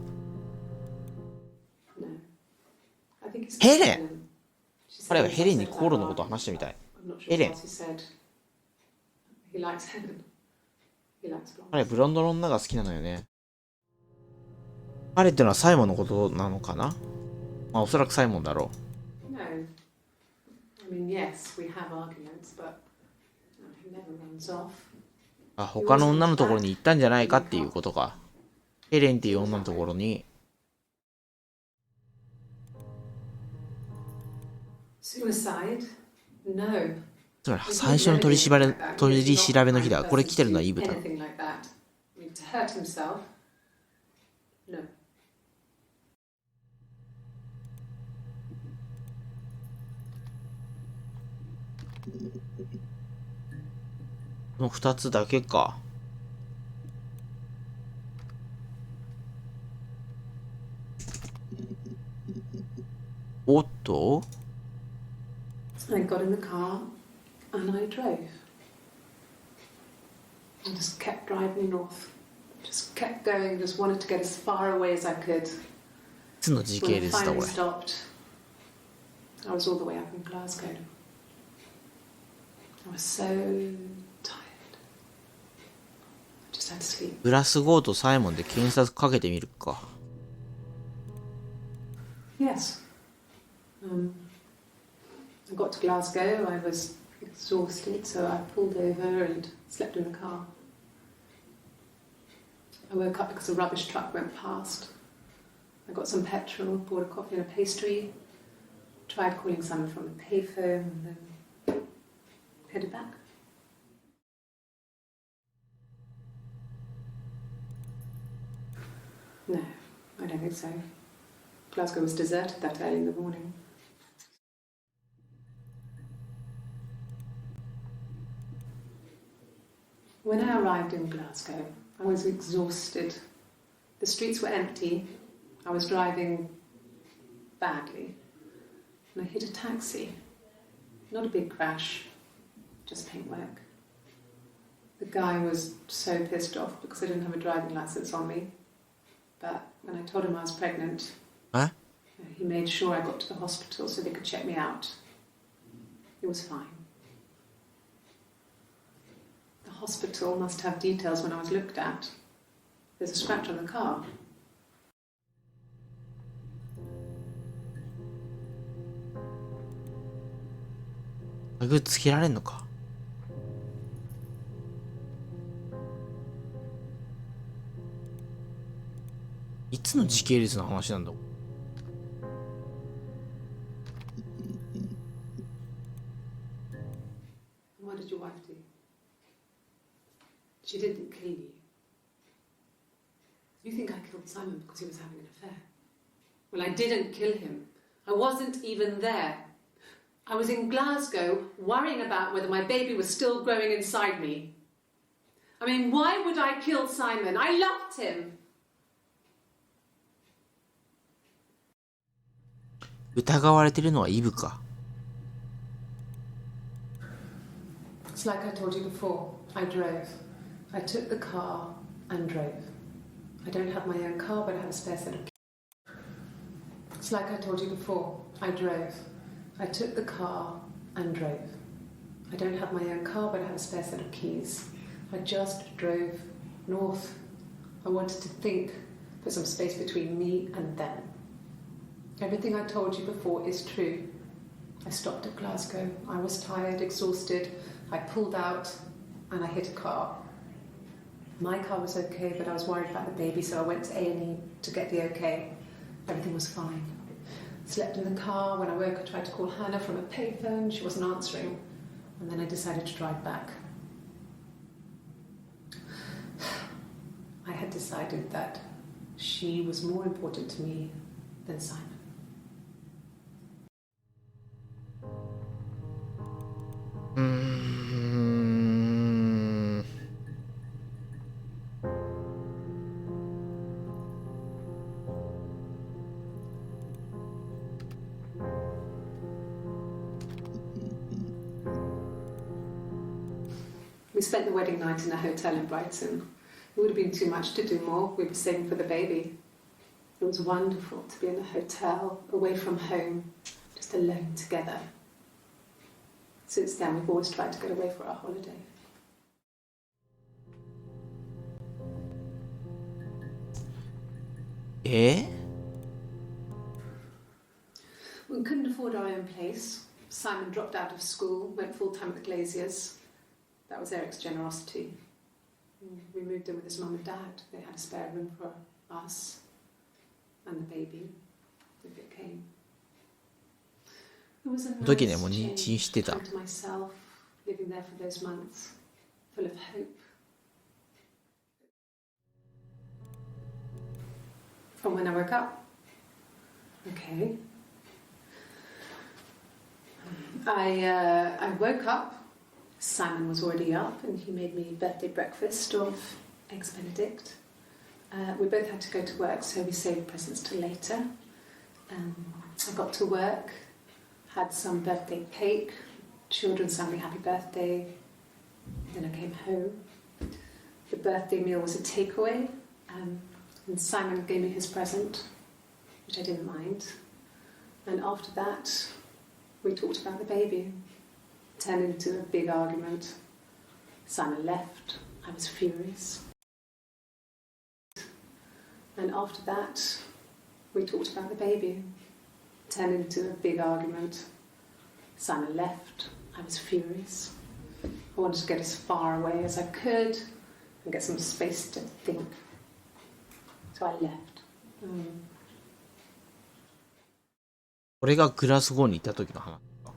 ヘレン。彼はヘレンにコールのことを話してみたい。ヘレン。彼はブロンドの女が好きなのよね。彼ってのはサイモンのことなのかな。まあおそらくサイモンだろう。あ、他の女のところに行ったんじゃないかっていうことか。ヘレンっていう女のところに。つまり最初の取り調べの日だ。これ来てるのはイブだ。この2つだけか。おっと I got in the car and I drove. I just kept driving north. Just kept going, just wanted to get as far away as I could. いつの時系列だこれ。 When I finally stopped, I was all the way up in Glasgow. I was so tired. I just had to sleep. グラスゴーとサイモンで検索かけてみるか。Yes. I got to Glasgow, I was exhausted, so I pulled over and slept in the car. I woke up because a rubbish truck went past. I got some petrol, bought a coffee and a pastry, tried calling someone from the payphone, and then headed back. No, I don't think so. Glasgow was deserted that early in the morning. When I arrived in Glasgow, I was exhausted. The streets were empty. I was driving badly. And I hit a taxi. Not a big crash, just paintwork. The guy was so pissed off because I didn't have a driving license on me. But when I told him I was pregnant, he made sure I got to the hospital so they could check me out. It was fine. The hospital must have details when I was looked at. There's a scratch on the car. いつの時系列の話なんだ。 What did your wife do? She didn't kill you. You think I killed Simon because he was having an affair? Well, I didn't kill him. I wasn't even there. I was in Glasgow worrying about whether my baby was still growing inside me. I mean, why would I kill Simon? I loved him. 疑われてるのはイブか。 It's like I told you before. I drove. I took the car and drove. I don't have my own car, but I have a spare set of keys. It's like I told you before. I drove. I took the car and drove. I don't have my own car, but I have a spare set of keys. I just drove north. I wanted to think, put some space between me and them. Everything I told you before is true. I stopped at Glasgow. I was tired, exhausted. I pulled out and I hit a car. My car was okay, but I was worried about the baby, so I went to A&E to get the okay. Everything was fine. Slept in the car. When I woke, I tried to call Hannah from a payphone. She wasn't answering. And then I decided to drive back. I had decided that she was more important to me than Simon. うーん。We spent the wedding night in a hotel in Brighton. It would have been too much to do more. We were saving for the baby. It was wonderful to be in a hotel, away from home, just alone together. Since then, we've always tried to get away for our holiday. We couldn't afford our own place. Simon dropped out of school, went full-time at the Glaziers. That was Eric's generosity. We moved in with his mum and dad. They had a spare room for us and the baby, if it came. It was a nice 時ね、もう妊娠 change してた。 time to myself, living there for those months, full of hope. From when I woke up. Okay. I woke up. Simon was already up, and he made me birthday breakfast of eggs Benedict. We both had to go to work, so we saved presents till later. I got to work, had some birthday cake. Children sang me happy birthday. Then I came home. The birthday meal was a takeaway, and Simon gave me his present, which I didn't mind. And after that, we talked about the baby. Turned into a big argument. Simon left. I was furious. And after that, we talked about the baby. Turned into a big argument. Simon left. I was furious. I wanted to get as far away as I could and get some space to think. So I left. これがグラスゴーに行った時の話か。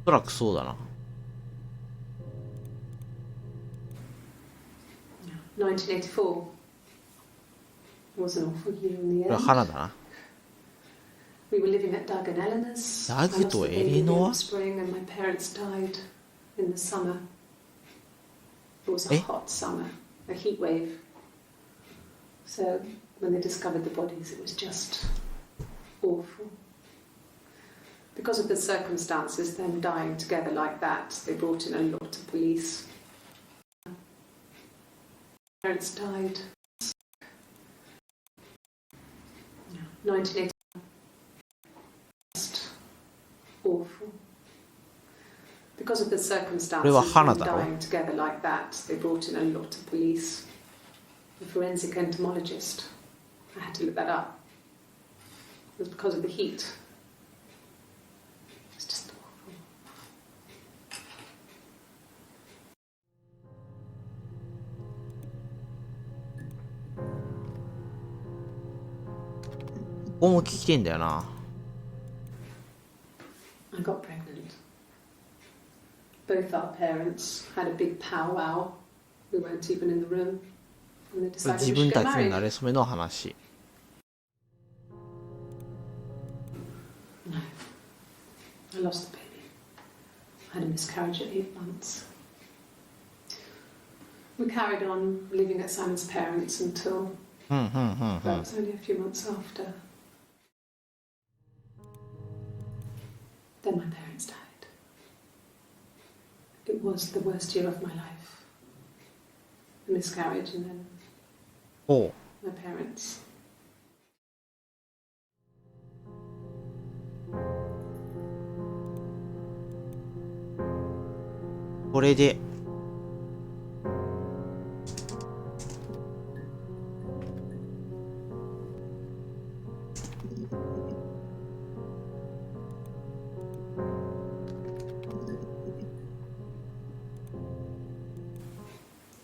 おそらくそうだな。1984 was an awful year in the これは end. 花だな。 We were living at Doug and Eleanor's. Doug I lost to the baby in the Eleanor? spring, and my parents died in the summer. It was a Eh? hot summer, a heat wave. So when they discovered the bodies, it was just awful. Because of the circumstances, them dying together like that, they brought in a lot of police. Parents died. 1980. Just awful. Because of the circumstances, them dying together like that, they brought in a lot of police. A forensic entomologist. I had to look that up. It was because of the heat. It's just awful. こも聞きてんだよな。 I got pregnant. Both our parents had a big powwow. We weren't even in the room. And they これ decided 自 we 分 should た get ちの married. 馴れ初めの話。 No. I lost the baby. I had a miscarriage at 8 months. We carried on living at Simon's parents until うんうんうんう well, ん it was only a few months after. Then my parents died. It was the worst year of my life. A miscarriage and then ほ my parents. う。これで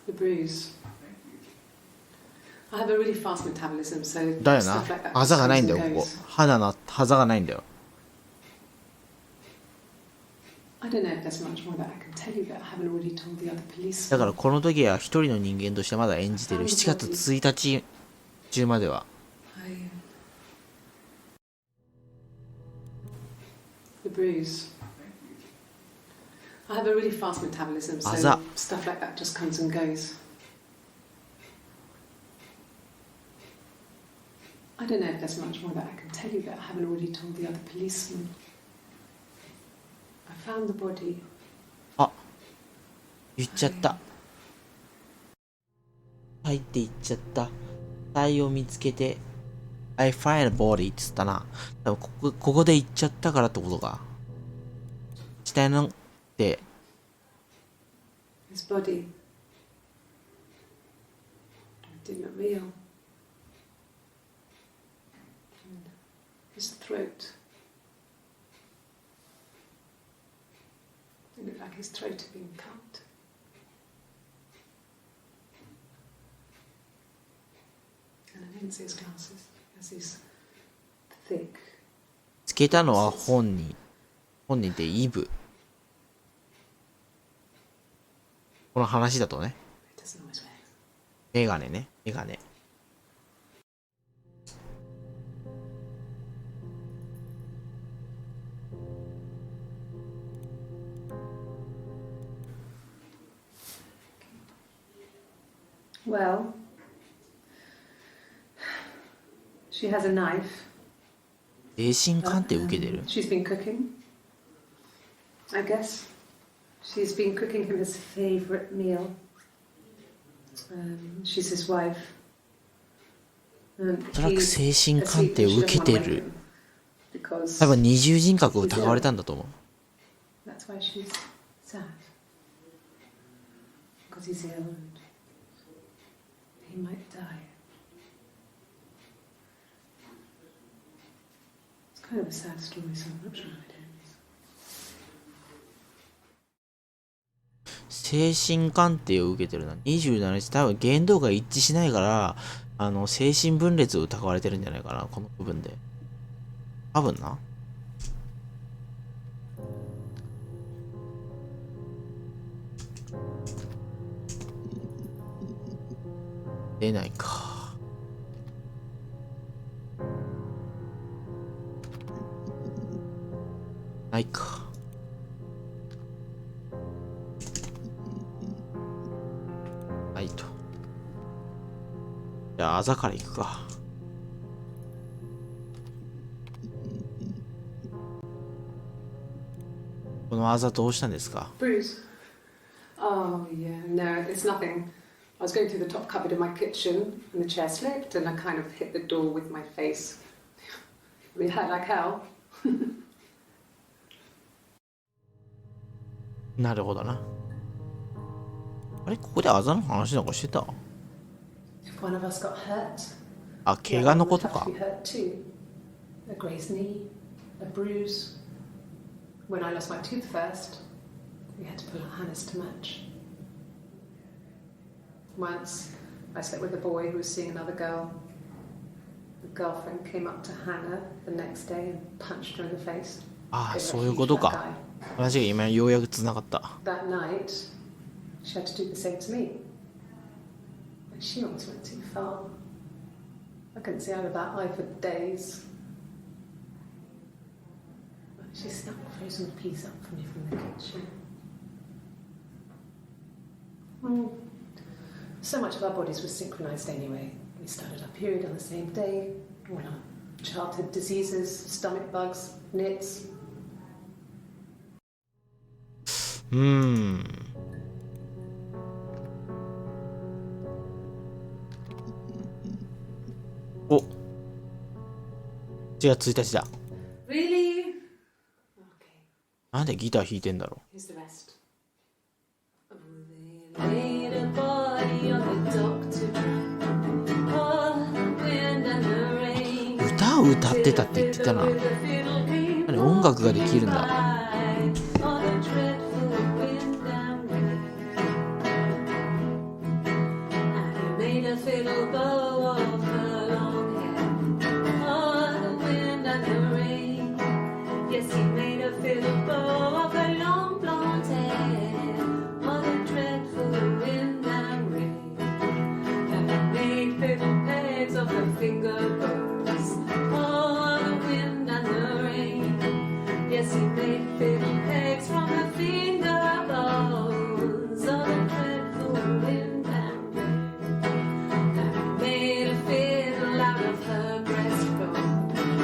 The bruise. I have a really fast metabolism, so だよな。 stuff like that あ just ざがないん comes だよ and ここ。 goes. 肌のあざがないんだよ。 I don't know if there's much more that I can tell you that I haven't already told the other だ police. からこの時は一人の人間としてまだ演じてる。7月1日中までは。 The bruise. I have a really fast metabolism, so Aza. stuff like that just comes and goes. I don't know if there's much more that I can tell you that I haven't already told the other policeman. I found the body. あ、言っちゃった。はいって言っちゃった。死体を見つけて、I find a body って言ったな。多分ここで言っちゃったからってことか。死体なんて、 His body. It didn't look real. And his throat. It looked like his throat had been cut. And I didn't see his glasses. He has these thick. つけたのは本人。本人ってイブ。この話だとね。 It doesn't always wear. メガネね。メガネ。Well, she has a knife. 精神鑑定受けてる。 She's been cooking, I guess. She's been cooking him his favourite meal. She's his wife. おそらく精神鑑定を受けてる。 Because 多分二重人格を疑われたんだと思う。 that's why she's sad. Because he's ill and he might die. It's kind of a sad story, so I'm not sure what it is. 精神鑑定を受けてるな。27日、多分言動が一致しないから、精神分裂を疑われてるんじゃないかな、この部分で。多分な。出ないか。ないか。ないと。じゃあ、あざからいくか。このあざどうしたんですか？ Bruce? Oh, yeah, no, it's nothing. I was going through the top cupboard in my kitchen and the chair slipped and I kind of hit the door with my face. It hurt like hell. なるほどな。あれここであざの話なんかしてた？ If one of us got hurt, あ、怪我のことか。 be hurt too. A grazed knee, a bruise. When I lost my tooth first, we had to pull our harness to match. Once, I slept with a boy who was seeing another girl. The girlfriend came up to Hannah the next day and punched her in the face. ああ、 Gave her a そういう huge こと black か。 eye. 話が今ようやく繋がった。That night, she had to do the same to me. But she almost went too far. I couldn't see out of that eye for days. But she snuck frozen peas up for me from the kitchen. So much of our bodies was synchronized anyway. We started our period on the same day. When our childhood diseases, stomach bugs, nits. お、1月1日だ。 Really? Okay. なんでギター弾いてんだろ Here's the rest. Oh, they laid a body on the doctor. Oh, the wind and the rain. う。歌を歌ってたって言ってたな。何、音楽ができるんだ。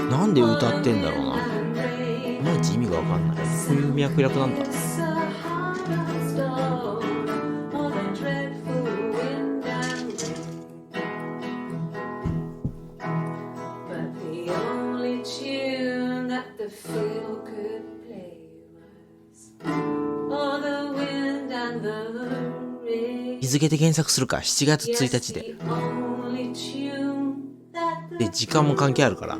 なんで歌ってんだろうな。いまいち意味がわかんない。こういう脈絡なんだ。日付で検索するか。7月1日で。で、時間も関係あるから。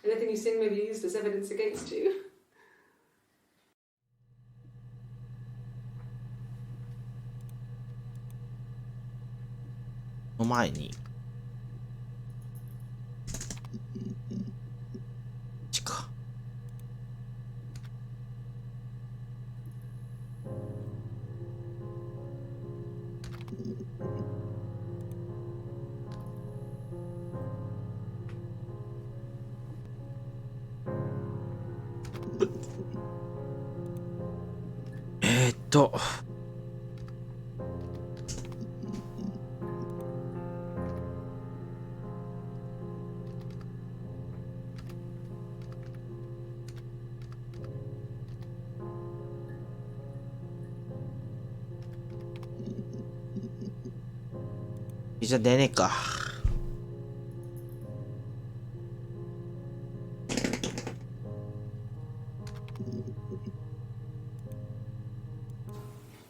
Anything you sing may be used as evidence against you. の前にちか。じゃあ出ねえか。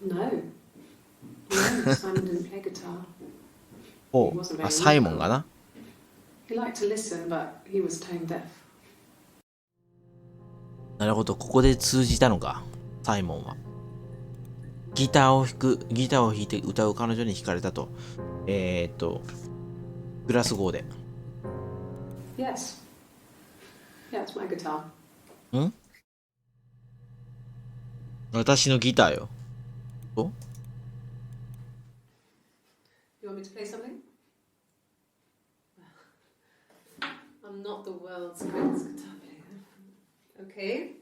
No. No, Simon didn't play guitar. おう、あ、サイモンがな。He liked to listen, but he was tone deaf. なるほど、ここで通じたのか、サイモンは。ギターを弾いて歌う彼女に惹かれたと。グラスゴーで。Yes. Yeah, it's my guitar. ん？私のギターよ。お？ You want me to play something? I'm not the world's greatest guitar player. Okay.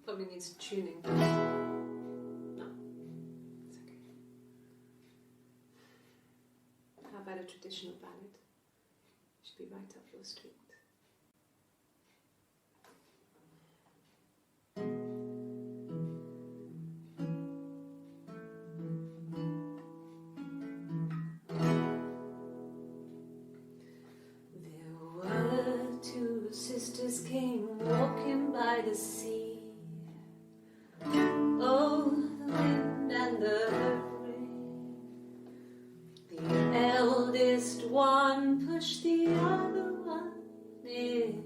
Probably needs tuning. No. It's okay. How about a traditional ballad? Should be right up your street. Sisters came walking by the sea. Oh, the wind and the rain. The eldest earliest one pushed the other one in.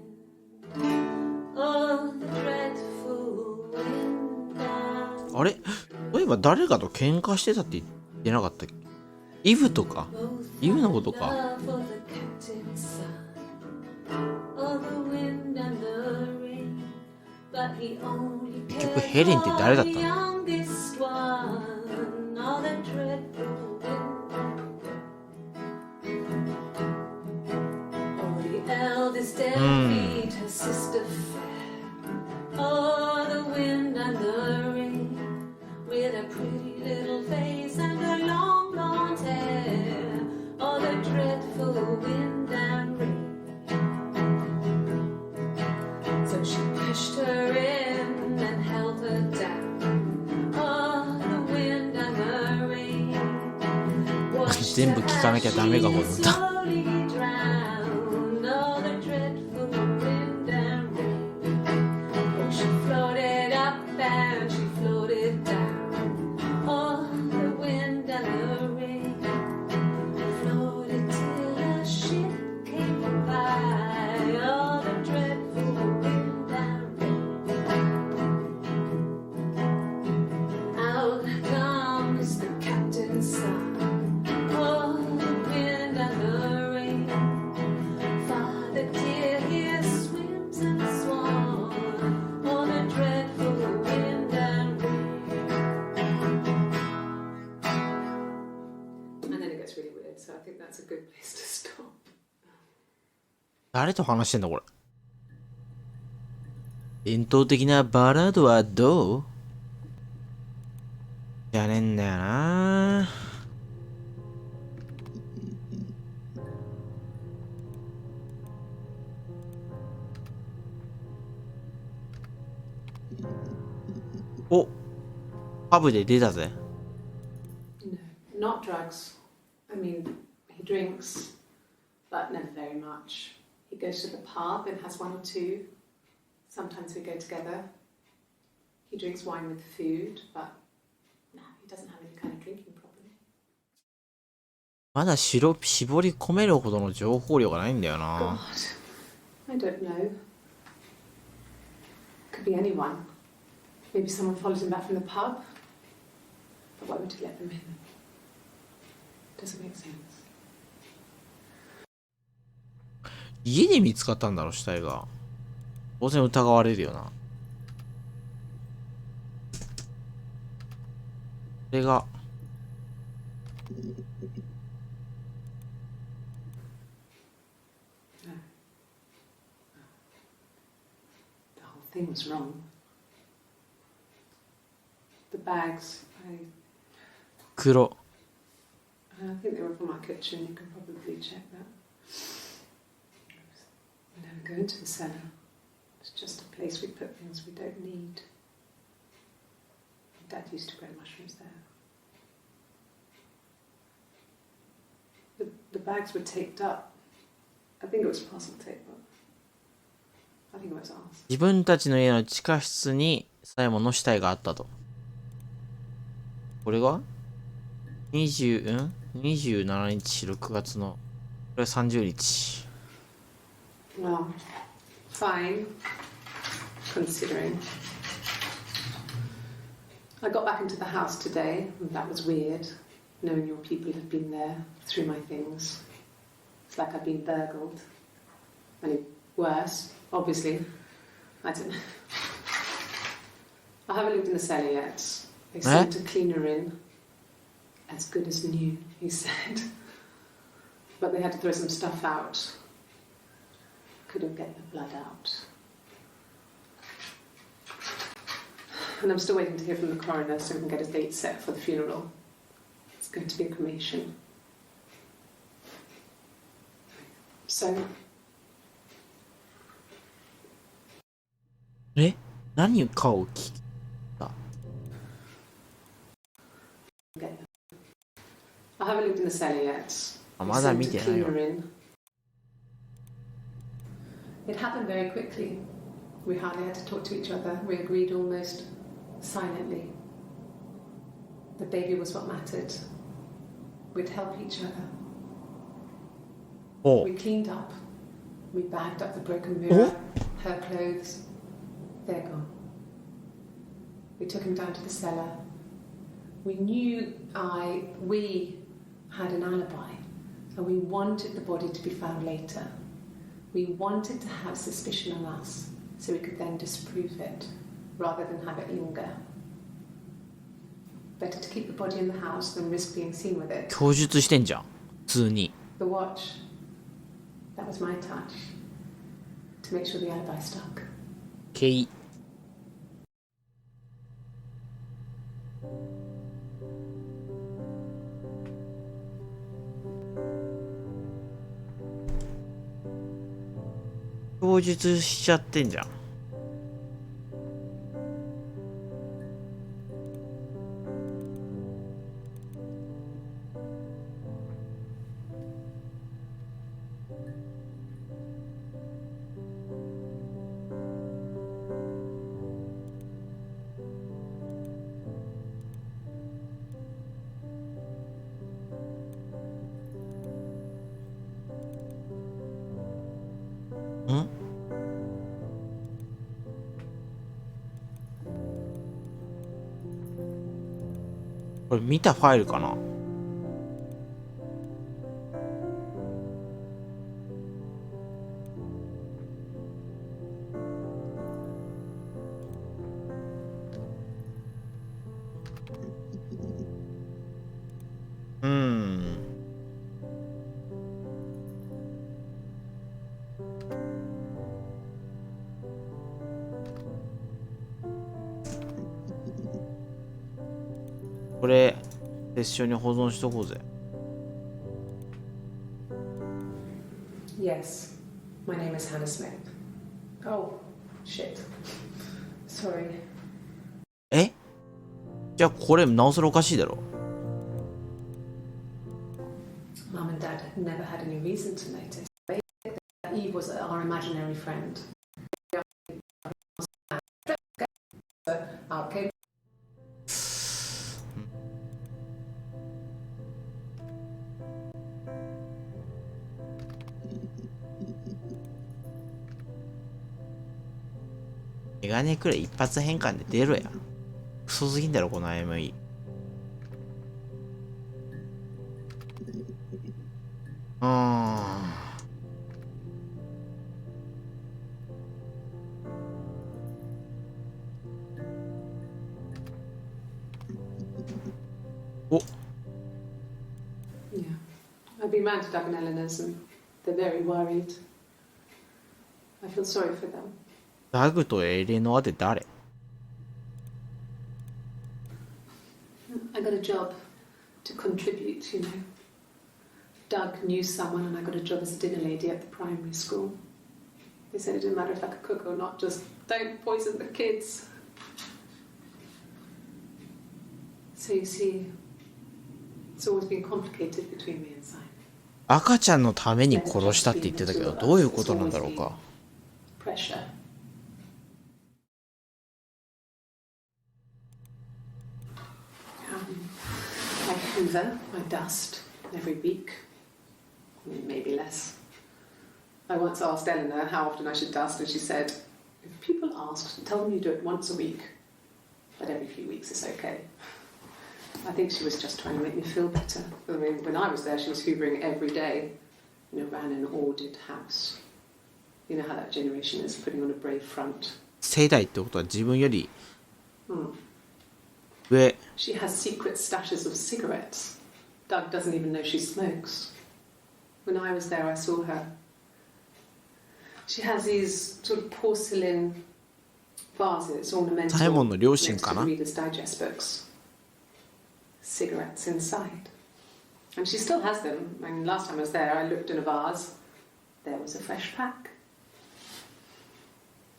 Oh, the dreadful wind down. あれそういえば誰かと喧嘩してたって言ってなかったっけ？イブとかイブのことか。 Love for the captain's son. Oh, the wind and the rain. But he only 結局 cared ヘレンって誰だっ for た the の？ youngest one. Oh, the dreadful wind. Oh, the eldest envied her sister fair. Oh, the wind and the rain. With a pretty little face and her long blonde hair. Oh, the dreadful wind and rain. So she pushed her in and held her down. Oh, the wind and the rain. Watched 全部聞かなきゃダメかも。 slowly drown. Oh, the dreadful wind and rain. Oh, she floated up and she floated down. Oh, the wind and the rain. Floated till a ship came by. Oh, the dreadful wind and rain. Out comes the captain's son. Oh, the wind and the rain. Father dear, here swims and swan. Oh, the dreadful wind and rain. And then it gets really weird, so I think that's a good place to stop. 誰と話してんだこれ。伝統的なバラードはどう？じゃねえんだよな。お、パブで出たぜ。 No, not drugs. I mean, he drinks, but never very much. He goes to the pub and has one or two. Sometimes we go together. He drinks wine with food, but no, he doesn't have any kind of drinking problem. まだ絞り込めるほどの情報量がないんだよな。 God, I don't know. Could be anyone. Maybe someone followed him back from the pub. But why would he let them in? Doesn't make sense. 家で見つかったんだろ、死体が。当然疑われるよな。これが。The whole thing was wrong. The bags,黒。I think they were from our kitchen. You can probably check that. We never go into the cellar. It's just a place we put things we don't need. Dad used to grow mushrooms there. The bags were taped up. I think it was parcel tape, but I think it was ours. 自分たちの家の地下室にサイモンの死体があったと。これが27日6月のこれは30日。 Well, fine, considering. I got back into the house today, and that was weird, knowing your people have been there through my things. It's like I've been burgled. Only worse, obviously. I don't know. I haven't lived in the cellar yet. They sent a cleaner in. As good as new, he said. But they had to throw some stuff out. Couldn't get the blood out. And I'm still waiting to hear from the coroner so we can get a date set for the funeral. It's going to be a cremation. So, 何かを聞いた。 I haven't lived in the cellar yet. まだ見てないよ。 It happened very quickly. We hardly had to talk to each other. We agreed almost silently. The baby was what mattered. We'd help each other. お We cleaned up. We bagged up the broken mirror, her clothes. They're gone. We took him down to the cellar. We knew we had an alibi, and we wanted the body to be found later. We wanted to have suspicion on us, so we could then disprove it, rather than have it linger. Better to keep the body in the house than risk being seen with it. 供述してんじゃん普通に。 The watch, that was my touch, to make sure the alibi stuck. けい。供述しちゃってんじゃん。ん？これ見たファイルかな？これセッションに保存しとこうぜ。 Yes, my name is Hannah Smith. Oh, shit. Sorry. え？じゃあこれなおさらおかしいだろ。 Mum and Dad had never had any reason to notice. That Eve was our imaginary friend. Out came. メガネくらい一発変換で出ろや。クソすぎんだろこの IME。 お Yeah. I've been round to Doug and Eleanor's and they're very worried. I feel sorry for them. ダグとエレノアって誰？ I got a job to contribute, you know. Doug knew someone and I got a job as a dinner lady at the primary school. They said it didn't matter if I could cook or not, just don't poison the kids. So you see, it's always been complicated between me and Simon. 赤ちゃんのために殺したって言ってたけど、どういうことなんだろうか。 Pressure. I hoover, I dust every week. Maybe less. I once asked Eleanor how often I should dust, and she said, if people ask, tell them you do it once a week. But every few weeks is okay. I think she was just trying to make me feel better. I mean, when I was there, she was hoovering every day. You know, ran an ordered house. You know how that generation is, putting on a brave front. 世代ってことは自分より上。 She has secret stashes of cigarettes. Doug doesn't even know she smokes. When I was there, I saw her. She has these sort of porcelain vases, ornamental, サイモンの両親 next か to な？ the Reader's Digest books. Cigarettes inside. And she still has them. I mean, last time I was there, I looked in a vase. There was a fresh pack.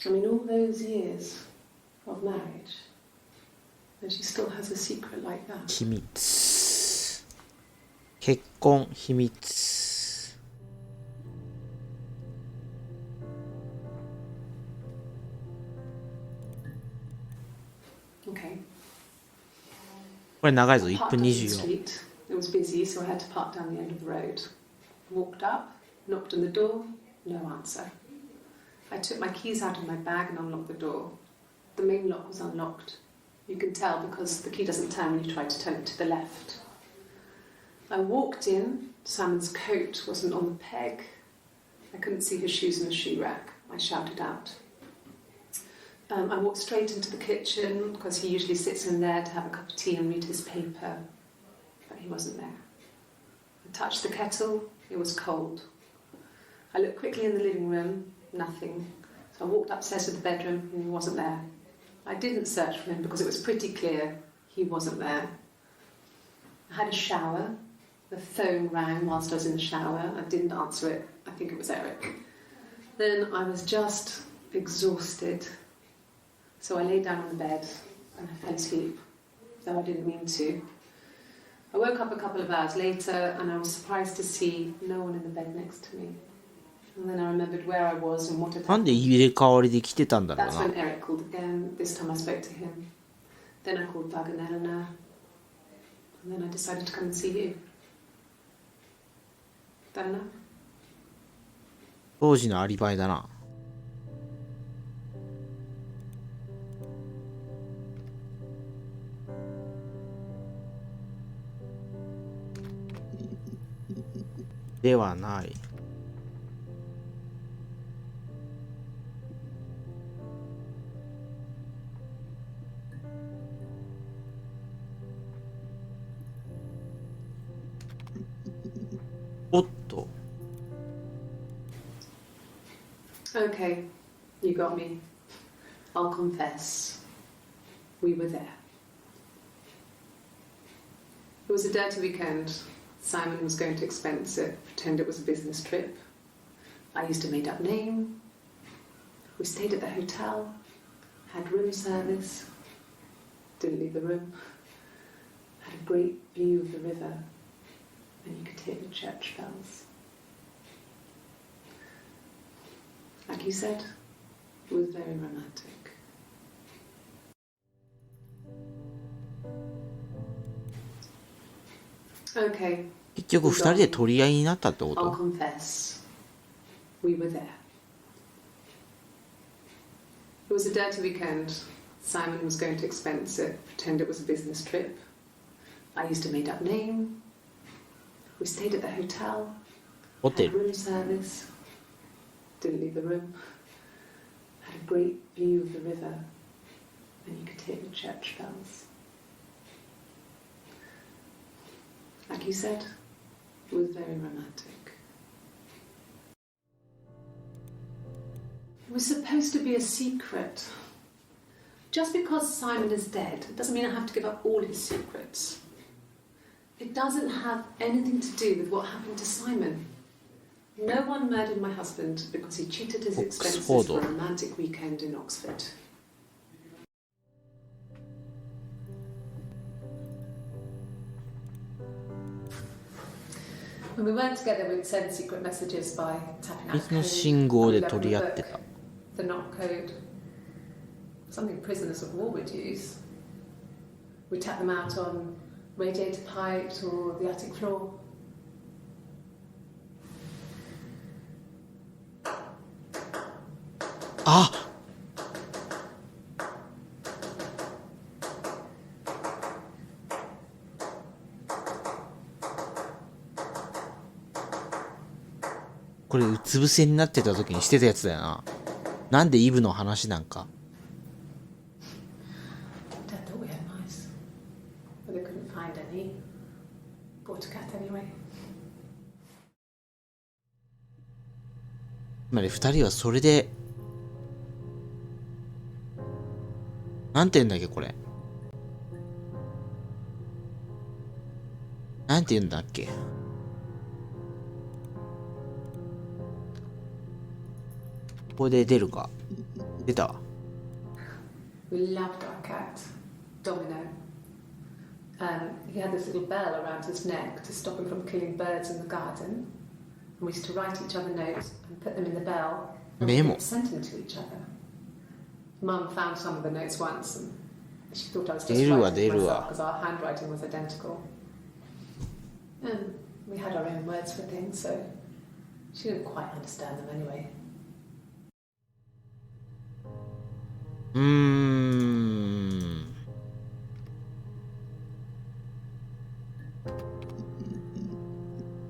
I mean, all those years of marriage. And she still has a secret like that. 秘密。結婚秘密。 Okay. これ長いぞ。 I 1 parked 分 on the 24。 street. It was busy, so I had to park down the end of the road. Walked up. Knocked on the door, no answer. I took my keys out of my bag and unlocked the door. The main lock was unlocked. You can tell because the key doesn't turn when you try to turn it to the left. I walked in. Simon's coat wasn't on the peg. I couldn't see his shoes in the shoe rack. I shouted out. I walked straight into the kitchen because he usually sits in there to have a cup of tea and read his paper. But he wasn't there. I touched the kettle. It was cold. I looked quickly in the living room. Nothing. So I walked upstairs to the bedroom and he wasn't there. I didn't search for him because it was pretty clear he wasn't there. I had a shower. The phone rang whilst I was in the shower. I didn't answer it. I think it was Eric. Then I was just exhausted. So I lay down on the bed and I fell asleep, though I didn't mean to. I woke up a couple of hours later and I was surprised to see no one in the bed next to me. And then I remembered where I was and what had なんで happened. 入れ替わりで来てたんだろう That's な。 when Eric called again. This time I spoke to him. Then I called Doug and Eleanor. And then I decided to come and see you. Eleanor? 当時のアリバイだな。ではない。おっと。Okay, you got me. I'll confess. We were there. It was a dirty weekend. Simon was going to expense it, pretend it was a business trip. I used a made-up name. We stayed at the hotel, had room service, didn't leave the room, had a great view of the river, and you could hear the church bells. Like you said, it was very romantic. Okay. 結局二人で取り合いになったってこ I'll と？ confess. We were there. It was a dirty weekend. Simon was going to expense it, pretend it was a business trip. I used a made-up name. We stayed at the hotel. ホテ Had ル。 room service. Didn't leave the room. Had a great view of the river, and you could hear the church bells. Like you said, it was very romantic. It was supposed to be a secret. Just because Simon is dead doesn't mean I have to give up all his secrets. It doesn't have anything to do with what happened to Simon. No one murdered my husband because he cheated his expenses for a romantic weekend in Oxford. When we weren't together, we'd send secret messages by tapping out 水の code. 信号で We'd 取り合ってた。 The knock code. Something prisoners of war would use. We tap them out on radiator pipes or the attic floor. Ah! これうつ伏せになってた時にしてたやつだよな。なんでイブの話なんか。 Dad thought we had mice, but they couldn't find any. Bought a cat anyway. つまり二人はそれで、なんて言うんだっけこれ。なんて言うんだっけ。ここで出るか。出たわ。 We loved our cat, Domino. He had this little bell around his neck to stop him from killing birds in the garden. And we used to write each other notes and put them in the bell and Memo. send them to each other. Mum found some of the notes once and she thought I was just 出るわ writing 出 to る myself わ。 because our handwriting was identical. And we had our own words for things, so She didn't quite understand them anyway. うーん。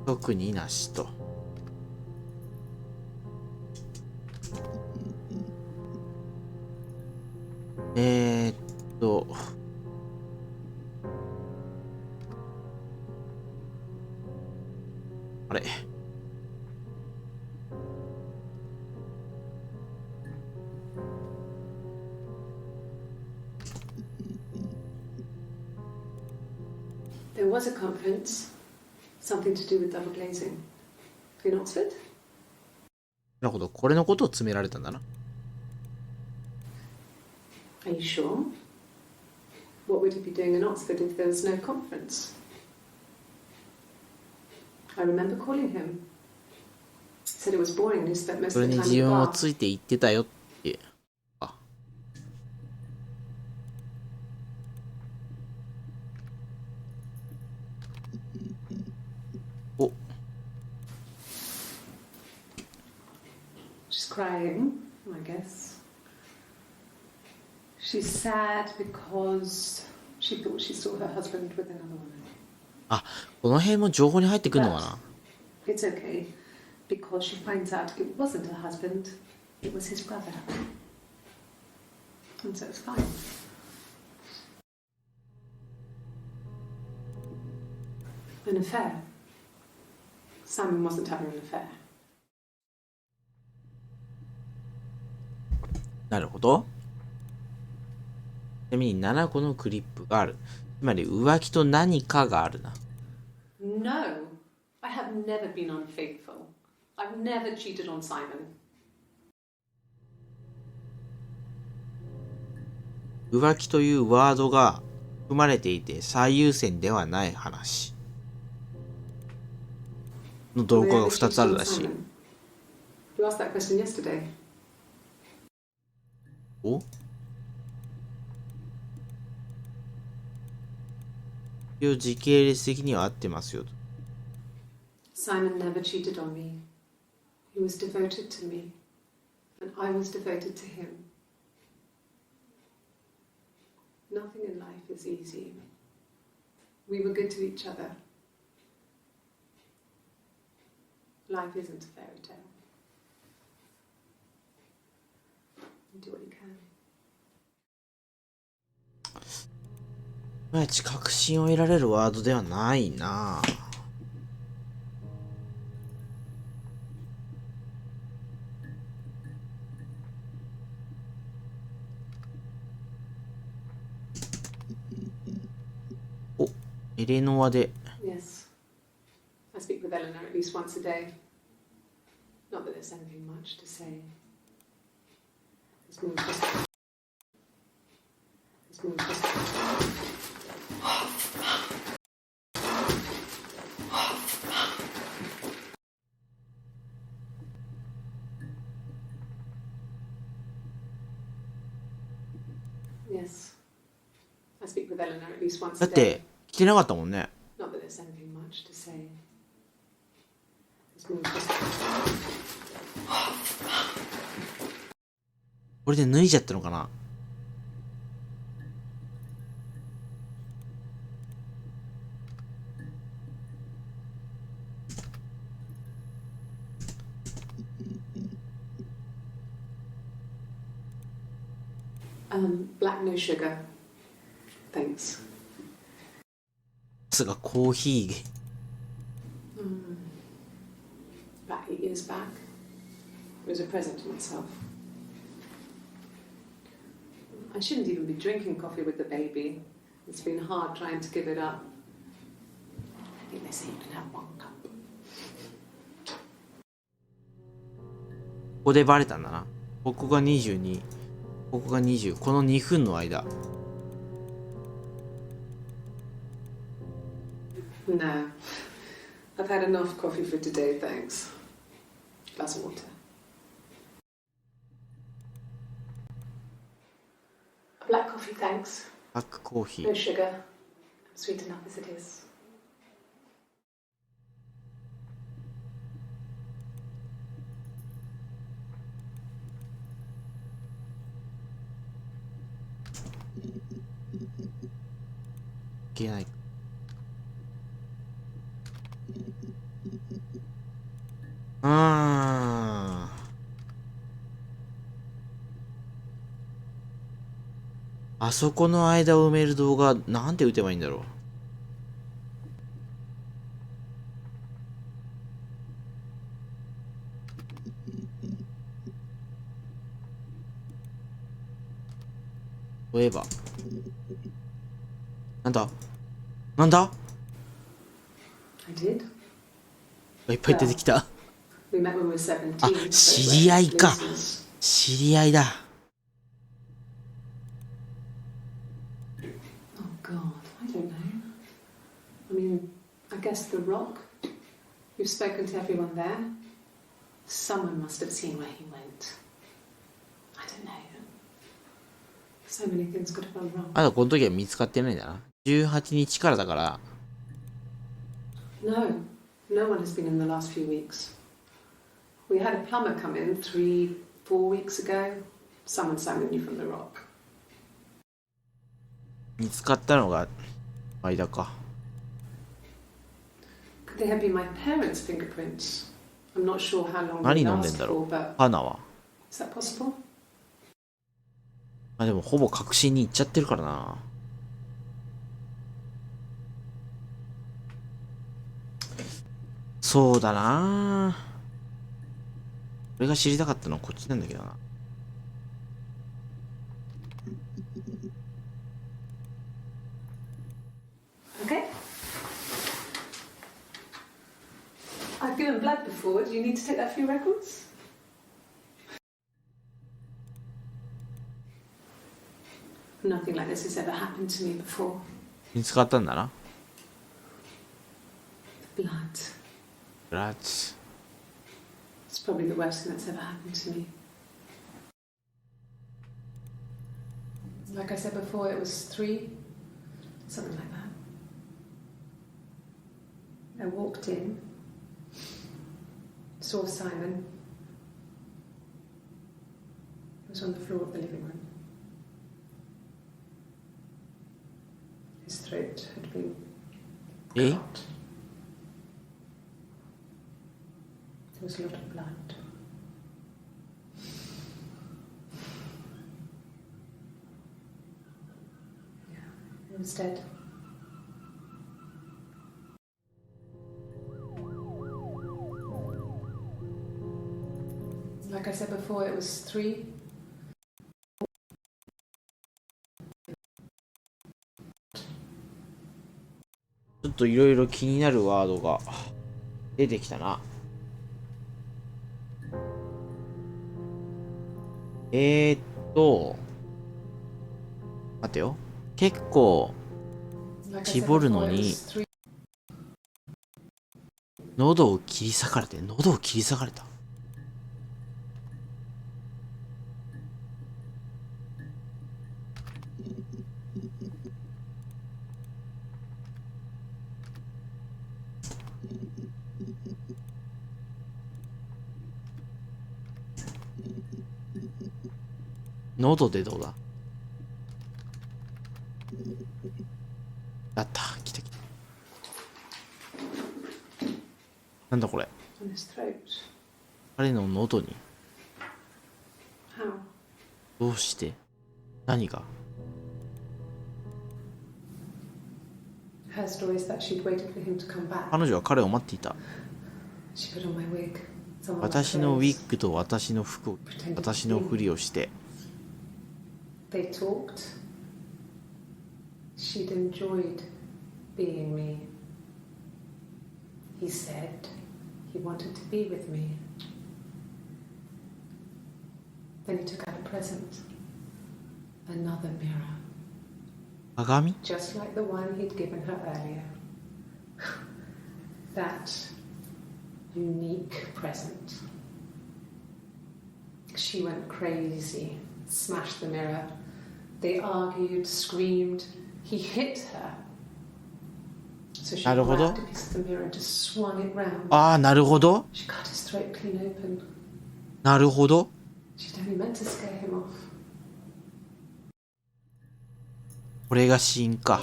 特になしと。えーっと。あれ。There was a conference, something to do with double glazing. In Oxford? なるほど。これのことを詰められたんだな。Are you sure? What would he be doing in Oxford if there was no conference? I remember calling him. He said it was boring and he spent most それ of the に time 自 in the 分を bar. ついて言ってたよって。あ。お。She's crying, I guess. She's sad because she thought she saw her husband with another woman. あ、この辺も情報に入ってくるのかな。 It's okay, because she finds out it wasn't her husband, it was his brother. And so it's fine. An affair. Simon wasn't having an affair. なるほど。ちなみに7個のクリップがある。つまり浮気と何かがあるな。No, I have never been unfaithful. I've never cheated on Simon. 浮気というワードが含まれていて最優先ではない話の動画が2つあるらしい。You asked that question yesterday. お？一応時系列的には合ってますよと。Simon never cheated on me. He was devoted to me, and I was devoted to him. Nothing in life is easy. We were good to each other. Life isn't a fairy tale. You do what you can. いまいち確信を得られるワードではないな。お、エレノアで。Yes. I speak with Eleanor at least once a day. Not that there's anything much to say. There's more just... There's more just... Yes. I speak with Eleanor at least once だ a っ day. て来てなかったもんね。 Not that there's anything much to say. There's more just... これで脱いじゃったのかな。Black no sugar. Thanks. さすがコーヒー。 About 8 years back. It was a present to myself. I shouldn't even be drinking coffee with the baby. It's been hard trying to give it up. I think they say you can have 1 cup. ここでバレたんだな。ここが22、ここが20、この2分の間。No. I've had enough coffee for today, thanks. Glass of water. A black coffee, thanks. ブラックコーヒ No ー。 sugar. Sweet enough as it is. けない。あそこの間を埋める動画、なんて打てばいいんだろう。そういえば。なんだなんだ I did. いっぱい出てきた。We met when we were 17. あ、知り合いか。知り合いだ。Oh God, I don't know. I mean, I guess the Rock. You've spoken to everyone there. Someone must have seen where he went. I don't know. So many things could have gone wrong. まだこの時は見つかってないんだな。18日からだから。No, no one has been in the last few weeks. We had a plumber come in 3-4 weeks ago. Someone summoned you from the Rock. 見つかったのが間か。Could they have been my parents' fingerprints? I'm not sure how long 何 they 飲んでん last だろ for, う。 but 花は。is that possible? まあでもほぼ確信に行っちゃってるからな。そうだな。俺が知りたかったのはこっちなんだけどな。Okay. I've given blood before. Do you need to take that few records? Nothing like this has ever happened to me before. 見つかったんだな。Blood. ブラッツ。It's probably the worst thing that's ever happened to me. Like I said before, it was 3, something like that. I walked in, saw Simon. He was on the floor of the living room. His throat had been cut. There was a lot of blood. Yeah, he was dead. Like I said before, it was 3.ちょっといろいろ気になるワードが出てきたな。待てよ。結構絞るのに喉を切り裂かれて、喉を切り裂かれた。喉でどうだ。あった、来た来た。なんだこれ。On his throat. 彼の喉に。How? どうして。何が。 Her story is that she'd waited for him to come back. 彼女は彼を待っていた。She put on my wig. 私のウィッグと私の服を、私のふりをして。They talked. She'd enjoyed being me. He said he wanted to be with me. Then he took out a present. Another mirror. 鏡 Just like the one he'd given her earlier. That unique present. She went crazy, smashed the mirror. They argued, screamed. He hit her. So she grabbed a piece of the mirror and just swung it round. ああ、なるほど。 She cut his throat clean open. なるほど。 She'd only meant to scare him off. これが死因か。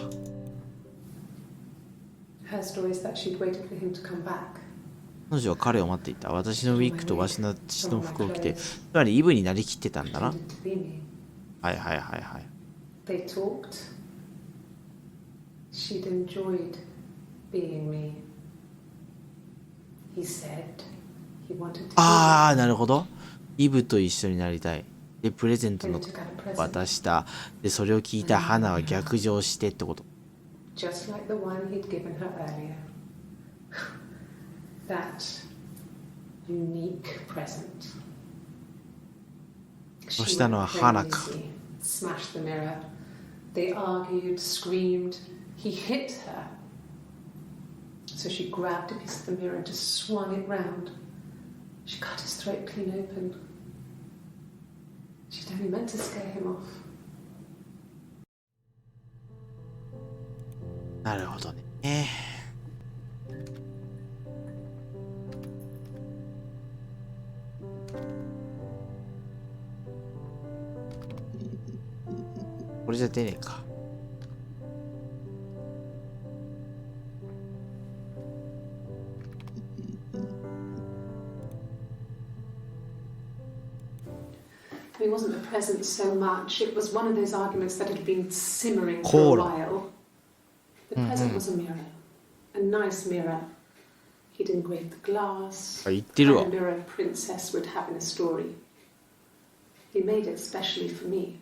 Her story is that she'd waited for him to come back. 彼女は彼を待っていた。私のウィッグとわしの父の服を着て、つまりイブになりきってたんだな。Pretended to be me. はいはいはいはい。They talked. She'd enjoyed being me. He said he wanted to be ああ、なるほど。イブと一緒になりたい。で、プレゼント me. の Then took out a 渡 present, した。で、それを聞いた花は逆上してってこと。 just like the one he'd given her earlier. That unique present. そ She したのは went 花か。 crazy, smashed the mirror. They argued, screamed. He hit her. So she grabbed a piece of the mirror and just swung it round. She cut his throat clean open. She'd only meant to scare him off. なるほどね。これじゃ出ねえか。It wasn't the present so much. It was one of those arguments that had been simmering for a while. The present was a mirror. A nice mirror. He'd engraved the glass. あ、言ってるわ And a。mirror a princess would have in a story. He made it specially for me.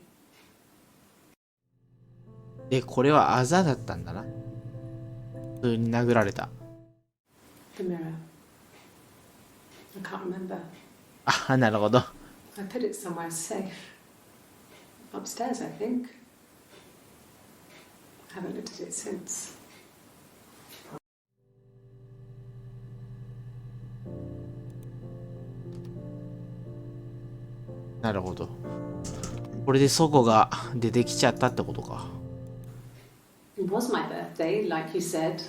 で、これはあざだったんだな。普通に殴られた。The mirror. I can't remember. あ、なるほど。I put it somewhere safe. Upstairs, I think. I haven't looked at it since. なるほど。これで祖母が出てきちゃったってことか。It was my birthday, like you said.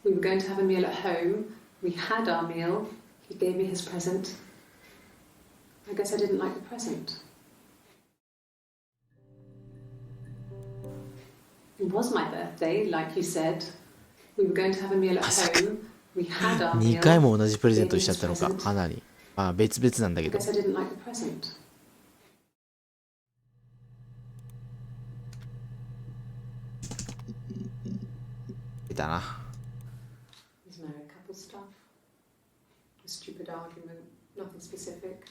We were going to have a meal at home. We had our meal. He gave me his present. I guess I didn't like the present. It was my birthday, like you said. We were going to have a meal at home. We had our 2 meal. 回も同じプレゼントしちゃったのか、花に。まあ別々なんだけ I ど。 guess I didn't like the present. 出たな。 There's married couple stuff. A stupid argument, nothing specific.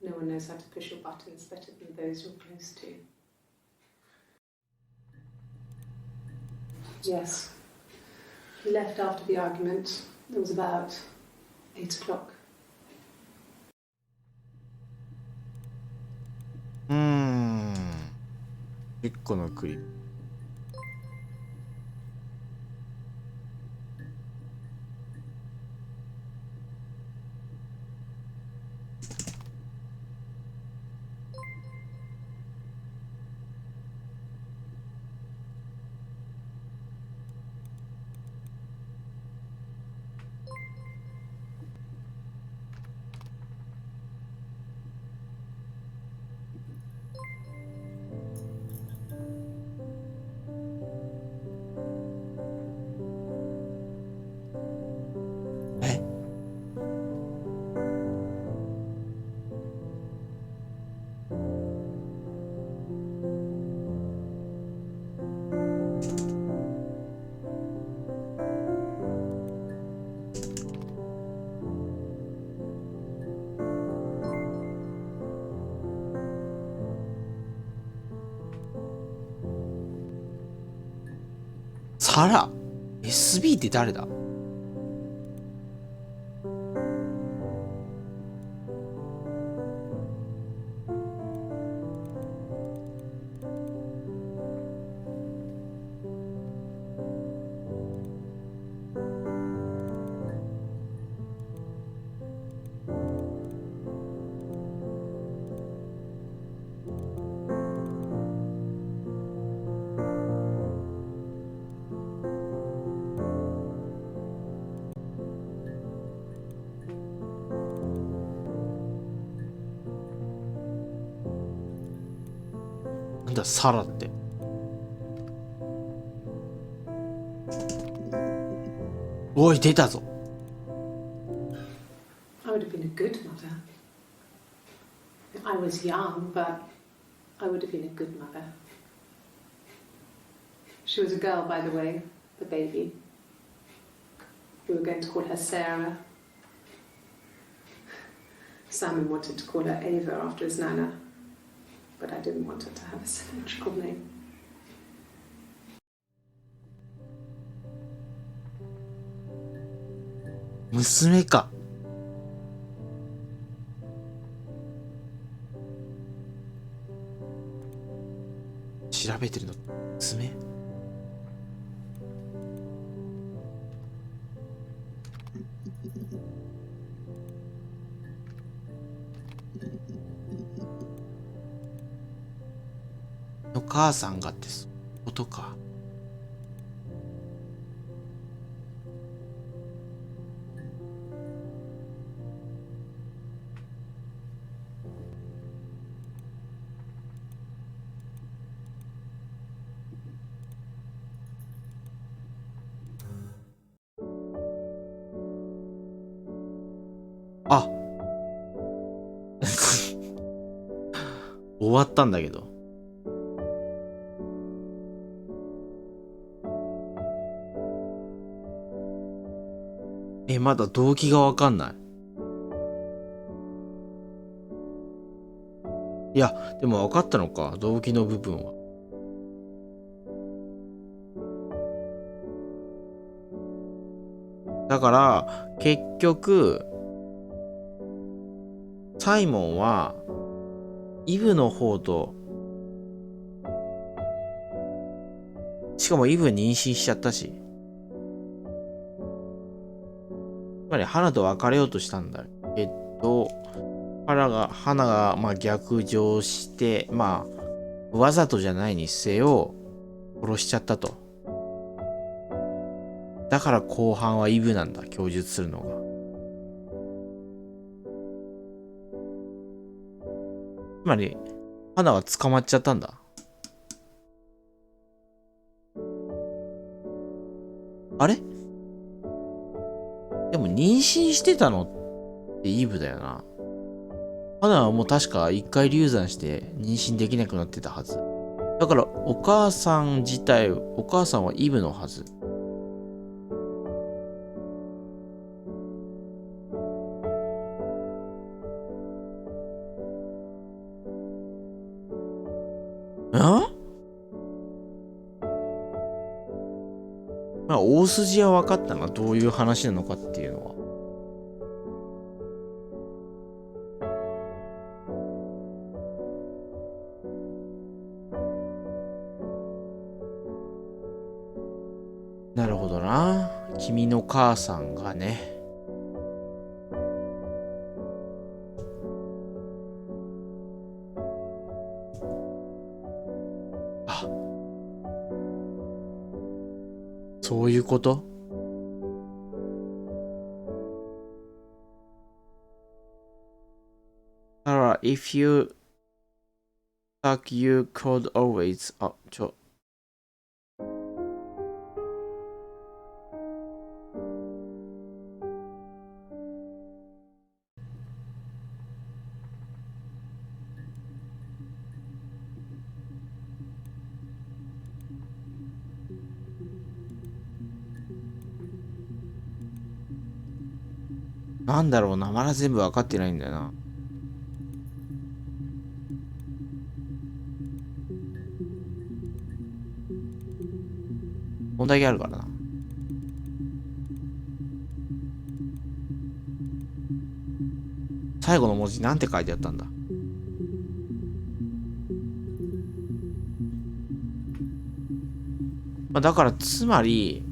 No one knows how to push your buttons better than those you're close to. Yes. He left after the argument. It was about 8 o'clock. 10個のクリップ。え、サラ SB って誰だ？なんだサラって。おい、出たぞ。I would have been a good mother. I was young, but I would have been a good mother. She was a girl, by the way, the baby. We were going to call her Sarah. Simon wanted to call her Ava after his nana, but I didn't want her to have a symmetrical name. 娘か。調べてるの娘。お母さんがってそういうことか。あ終わったんだけど。まだ動機がわかんない。いや、でも分かったのか、動機の部分は。だから、結局、サイモンは、イブの方と、しかもイブ妊娠しちゃったし、つまり花と別れようとしたんだけど、花がまあ逆上して、まあ、わざとじゃないにせよ、殺しちゃったと。だから後半はイブなんだ、供述するのが。つまり、花は捕まっちゃったんだ。あれでも妊娠してたのってイブだよな。花はもう確か一回流産して妊娠できなくなってたはず。だからお母さんはイブのはず。まあ大筋は分かったな、どういう話なのかっていうのは。なるほどな。君の母さんがね。あ、そういうこと？だから、if you suck, you could always... なんだろうな、まだ全部分かってないんだよな。問題があるからな。最後の文字なんて書いてあったんだ。まあ、だからつまり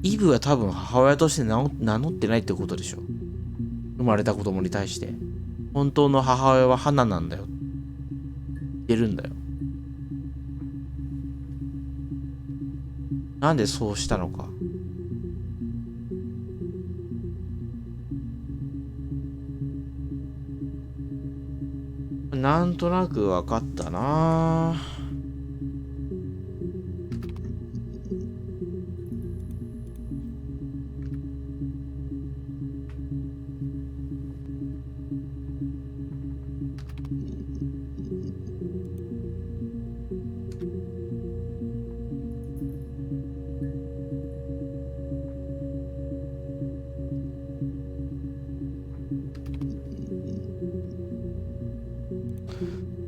イブは多分母親として名乗ってないってことでしょ。生まれた子供に対して本当の母親は花なんだよって言ってるんだよ。なんでそうしたのか。なんとなく分かったな。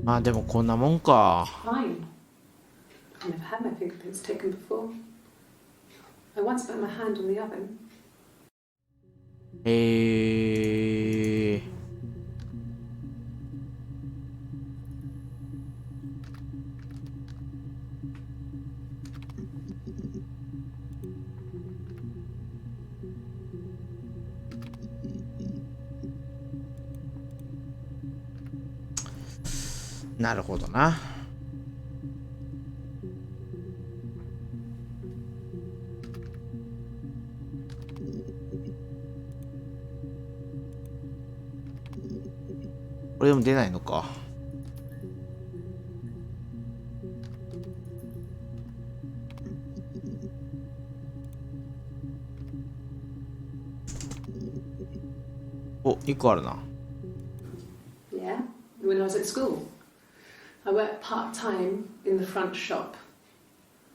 まあでもこんなもんか。Fine. I've never had my fingerprints taken before. I once put my hand on the oven. なるほどな。これでも出ないのか。お、1個あるな。Yeah, when I was at school. I worked part-time in the front shop.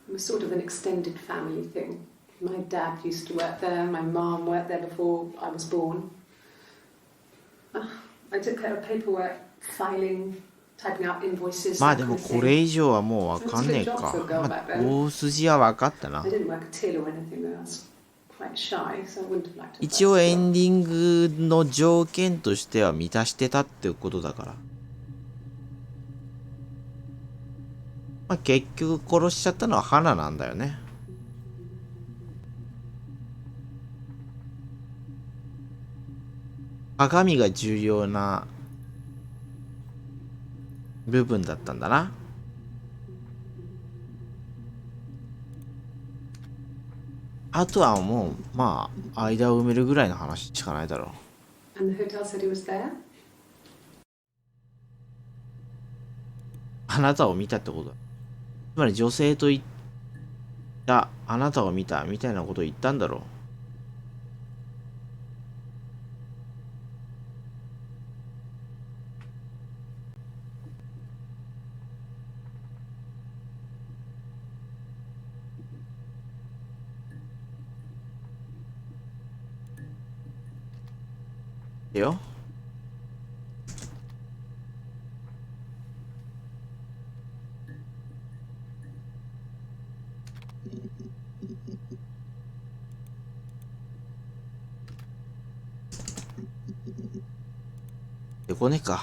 It was sort of an extended family thing. My dad used to work there, my mum worked there before I was born. I took care of paperwork, filing, typing out invoices. まあでもこれ以上はもうわかんねえか。まあ、大筋は分かったな。I didn't work a till or anything though. I was quite shy, so I wouldn't have liked to. 一応エンディングの条件としては満たしてたってことだから。まあ結局殺しちゃったのは花なんだよね。鏡が重要な部分だったんだな。あとはもうまあ間を埋めるぐらいの話しかないだろう。And the hotel said he was there? あなたを見たってことだ。つまり女性と言ったあなたを見たみたいなことを言ったんだろう。よ。でこねえか。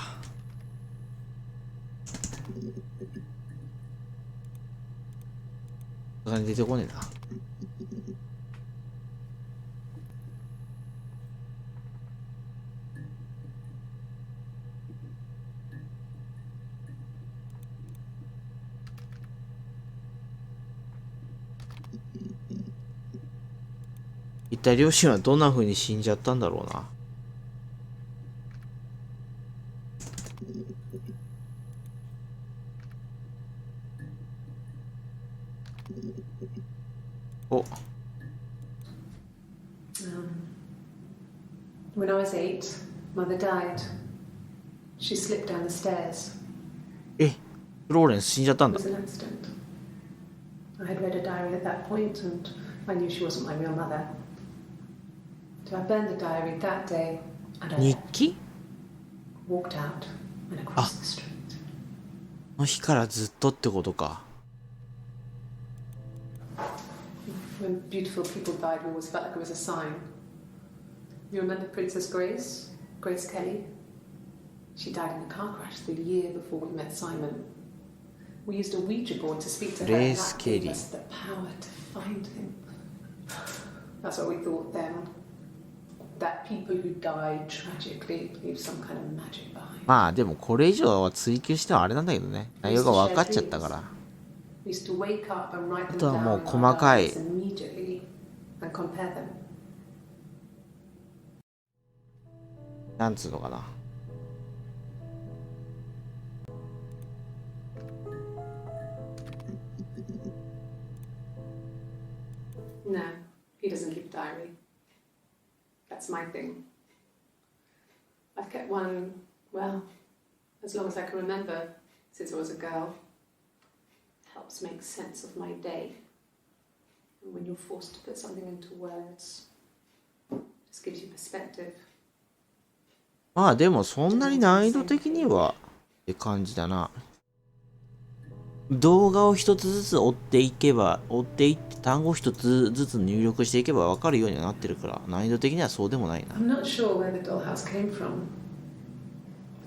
お金出てこねえな。一体両親はどんな風に死んじゃったんだろうな。お。When I was 8, mother died. She slipped down the stairs. え、フローレンス死んじゃったん It だ。 was an accident. I had read a diary at that point, and I knew she wasn't my real mother. So I burned the diary that day, and I 日記 walked out and across the street. の日からずっとってことか。When beautiful people died, we always felt like it was a sign. You remember Princess Grace? Grace Kelly? She died in a car crash the year before we met Simon. We used a Ouija board to speak to her. Grace That gave Kelly. us the power to find him. That's what we thought then. That people who died tragically leave some kind of magic behind. まあでもこれ以上は追求してはあれなんだけどね。内容が分かっちゃったから。We used to wake up and write them あとはもう down 細かい in our diaries immediately and compare them. なんつうのかな。No, he doesn't keep a diary. That's my thing. I've kept one, well, as long as I can remember, since I was a girl. Helps make sense of my day. And when you're forced to put something into words, just gives you perspective. まあでもそんなに難易度的にはて感じだな。動画を一つずつ追っていけば、追っていって単語一つずつ入力していけば分かるようにはなってるから、難易度的にはそうでもないな。I'm not sure where the dollhouse came from.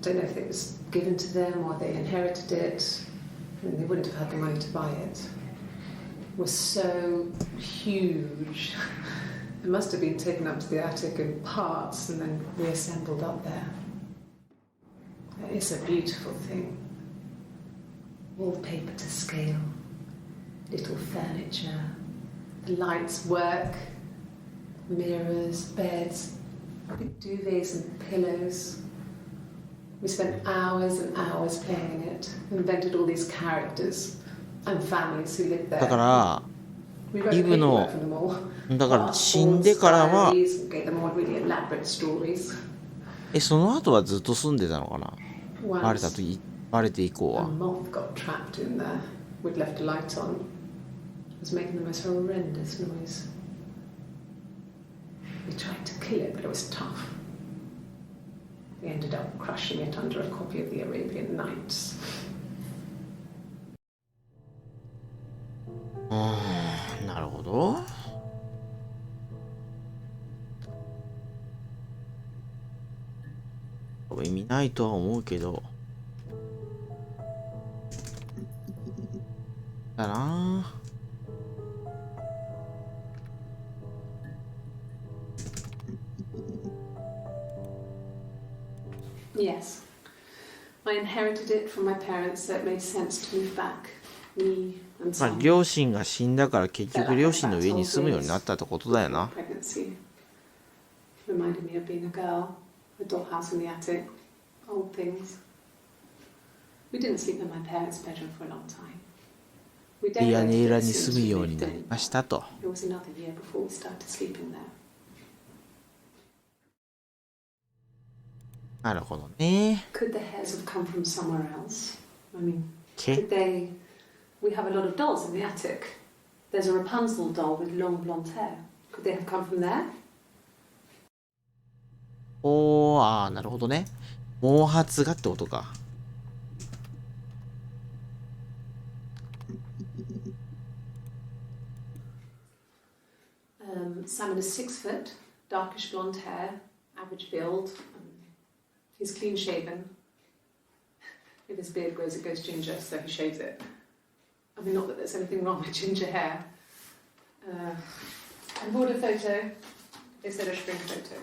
I don't know if it was given to them or they inherited it. I mean, they wouldn't have had the money to buy it. It was so huge. It must have been taken up to the attic in parts and then reassembled up there. It's a beautiful thing. Wallpaper to scale, little furniture, the lights work, mirrors, beds, big duvets and pillows. We spent hours and hours playing in it, invented all these characters and families who lived there. だから、We wrote イブの paperwork for them all. だから死んでからは、 Diaries, and gave them all really elaborate stories. その後はずっと住んでたのかな。バレた Once 時、バレて以降 a は。 moth got trapped in there. We'd left a light on. It was making the most horrendous noise. We tried to kill it, but it was tough. We ended up crushing it under a copy of the Arabian Nights. なるほど。意味ないとは思うけど。だな。Yes. I inherited it from my parents, so it made sense to move back. Me and まあ Sam. 両親が死んだから結局両親の上に住むようになったってことだよな。 Pregnancy reminded me of being a girl, a dollhouse in the attic, old things. We didn't sleep in my parents' bedroom for a long time. We 屋根 decorated 裏 it に as 住 soon む as よ we うに moved なり in. ましたと。 It was another year before we started sleeping there. なるほどね。 Could the hairs have come from somewhere else? I mean, Okay. could they? We have a lot of dolls in the attic. There's a Rapunzel doll with long blonde hair. Could they have come from there? なるほどね。毛髪がってことか。Simon is 6 foot, darkish blonde hair, average build. He's clean shaven. If his beard grows, it goes ginger, so he shaves it. I mean, not that there's anything wrong with ginger hair. I bought a photo. They said a spring photo.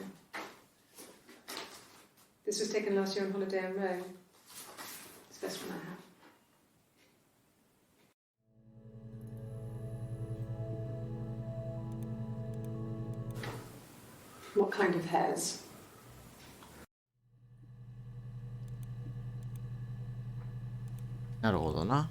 This was taken last year on holiday in Rome. It's the best one I have. What kind of hairs? なるほどな。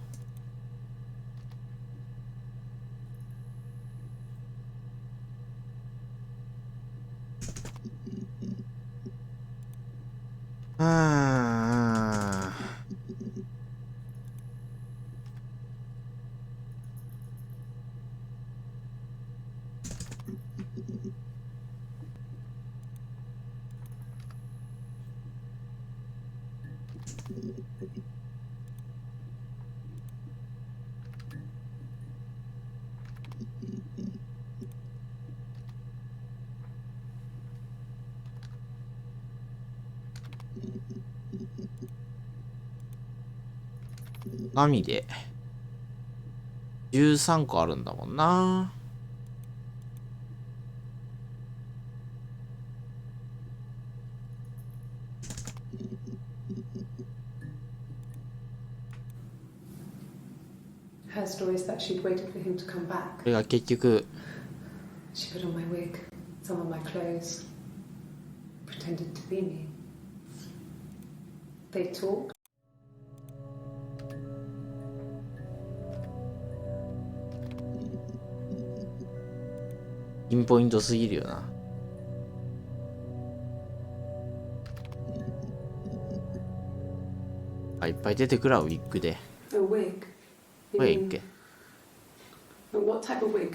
紙で13個あるんだもんな。Her story is that she'd waited for him to come back. これが結局 She put on my wig, some of my clothes, pretended to be me. They talked. ピンポイントすぎるよな。いっぱい出てくるわウィッグで。 A wig? You ウィ mean- ッグ。 But what type of wig?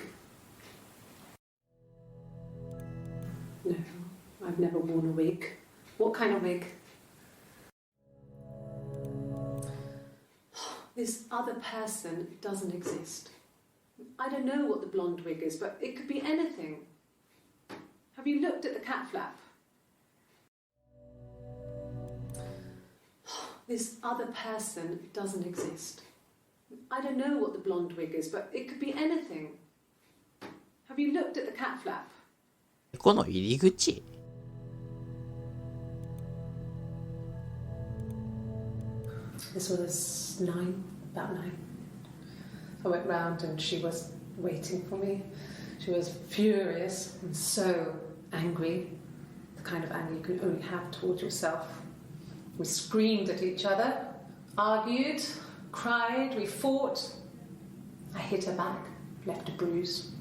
No, I've never worn a wig. What kind of wig? This other person doesn't exist. I don't know what the blonde wig is, but it could be anything. Have you looked at the cat flap? This other person doesn't exist. I don't know what the blonde wig is, but it could be anything. Have you looked at the cat flap? この入り口 This was about 9. I went round and she was waiting for me. She was furious and so angry, the kind of anger you can only have towards yourself. We screamed at each other, argued, cried, we fought. I hit her back, left a bruise.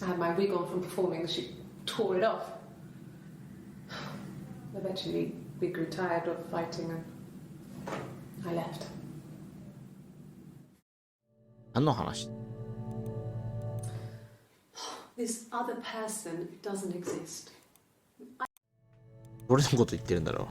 I had my wig on from performing, she tore it off. Eventually, we grew tired of fighting and I left. 何の話 This other person doesn't exist. 俺のこと言ってるんだろ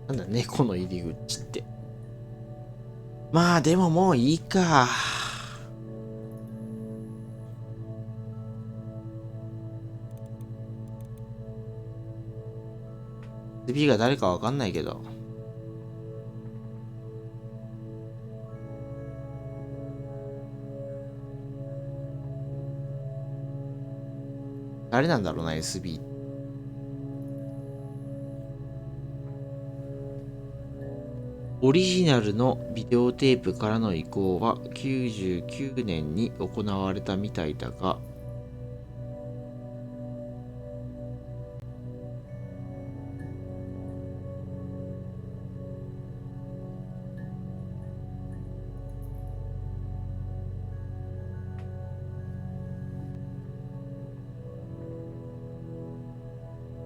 なんだ猫の入り口って。まあでももういいか。次が誰かわかんないけど。誰なんだろうな、SB。オリジナルのビデオテープからの移行は99年に行われたみたいだが、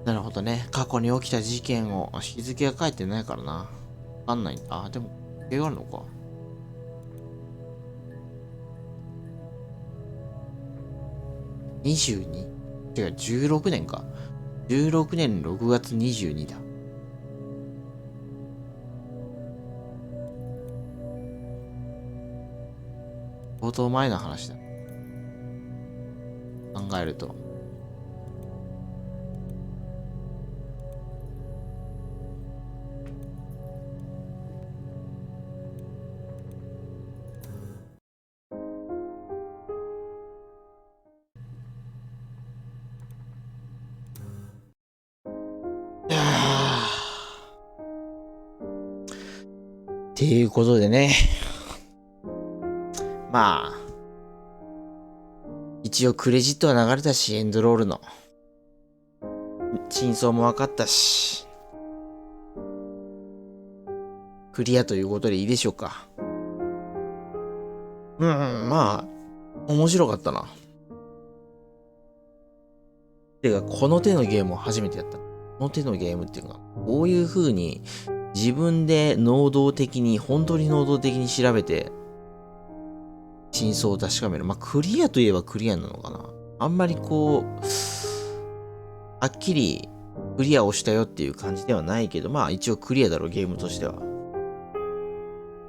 なるほどね。過去に起きた事件を日付が書いてないからな。わかんない。あ、でも、時計があるのか。22? 違う、16年か。16年6月22だ。相当前の話だ。考えると。っていうことでね。まあ、一応クレジットは流れたし、エンドロールの。真相も分かったし。クリアということでいいでしょうか。まあ、面白かったな。てか、この手のゲームを初めてやった。この手のゲームっていうか、こういう風に自分で能動的に、本当に能動的に調べて、真相を確かめる。まあ、クリアといえばクリアなのかな。あんまりこう、はっきりクリアをしたよっていう感じではないけど、まあ一応クリアだろう、ゲームとしては。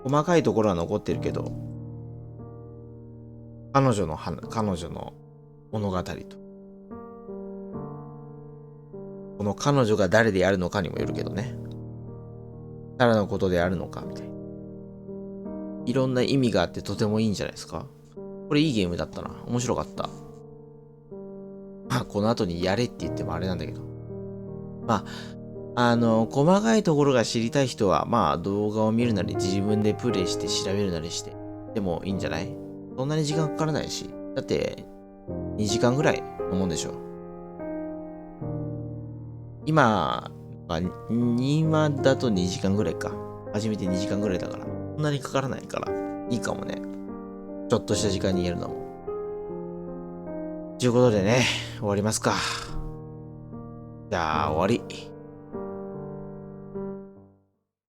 細かいところは残ってるけど、彼女の物語と。この彼女が誰でやるのかにもよるけどね。誰のことであるのかみたいな。いろんな意味があってとてもいいんじゃないですか。これいいゲームだったな。面白かった。まあ、この後にやれって言ってもあれなんだけど。まあ、細かいところが知りたい人は、まあ、動画を見るなり、自分でプレイして調べるなりして、でもいいんじゃない？そんなに時間かからないし。だって、2時間ぐらいのもんでしょ。今だと2時間ぐらいか。初めて2時間ぐらいだから。そんなにかからないから、いいかもね。ちょっとした時間にやるのも。ということでね、終わりますか。じゃあ終わり。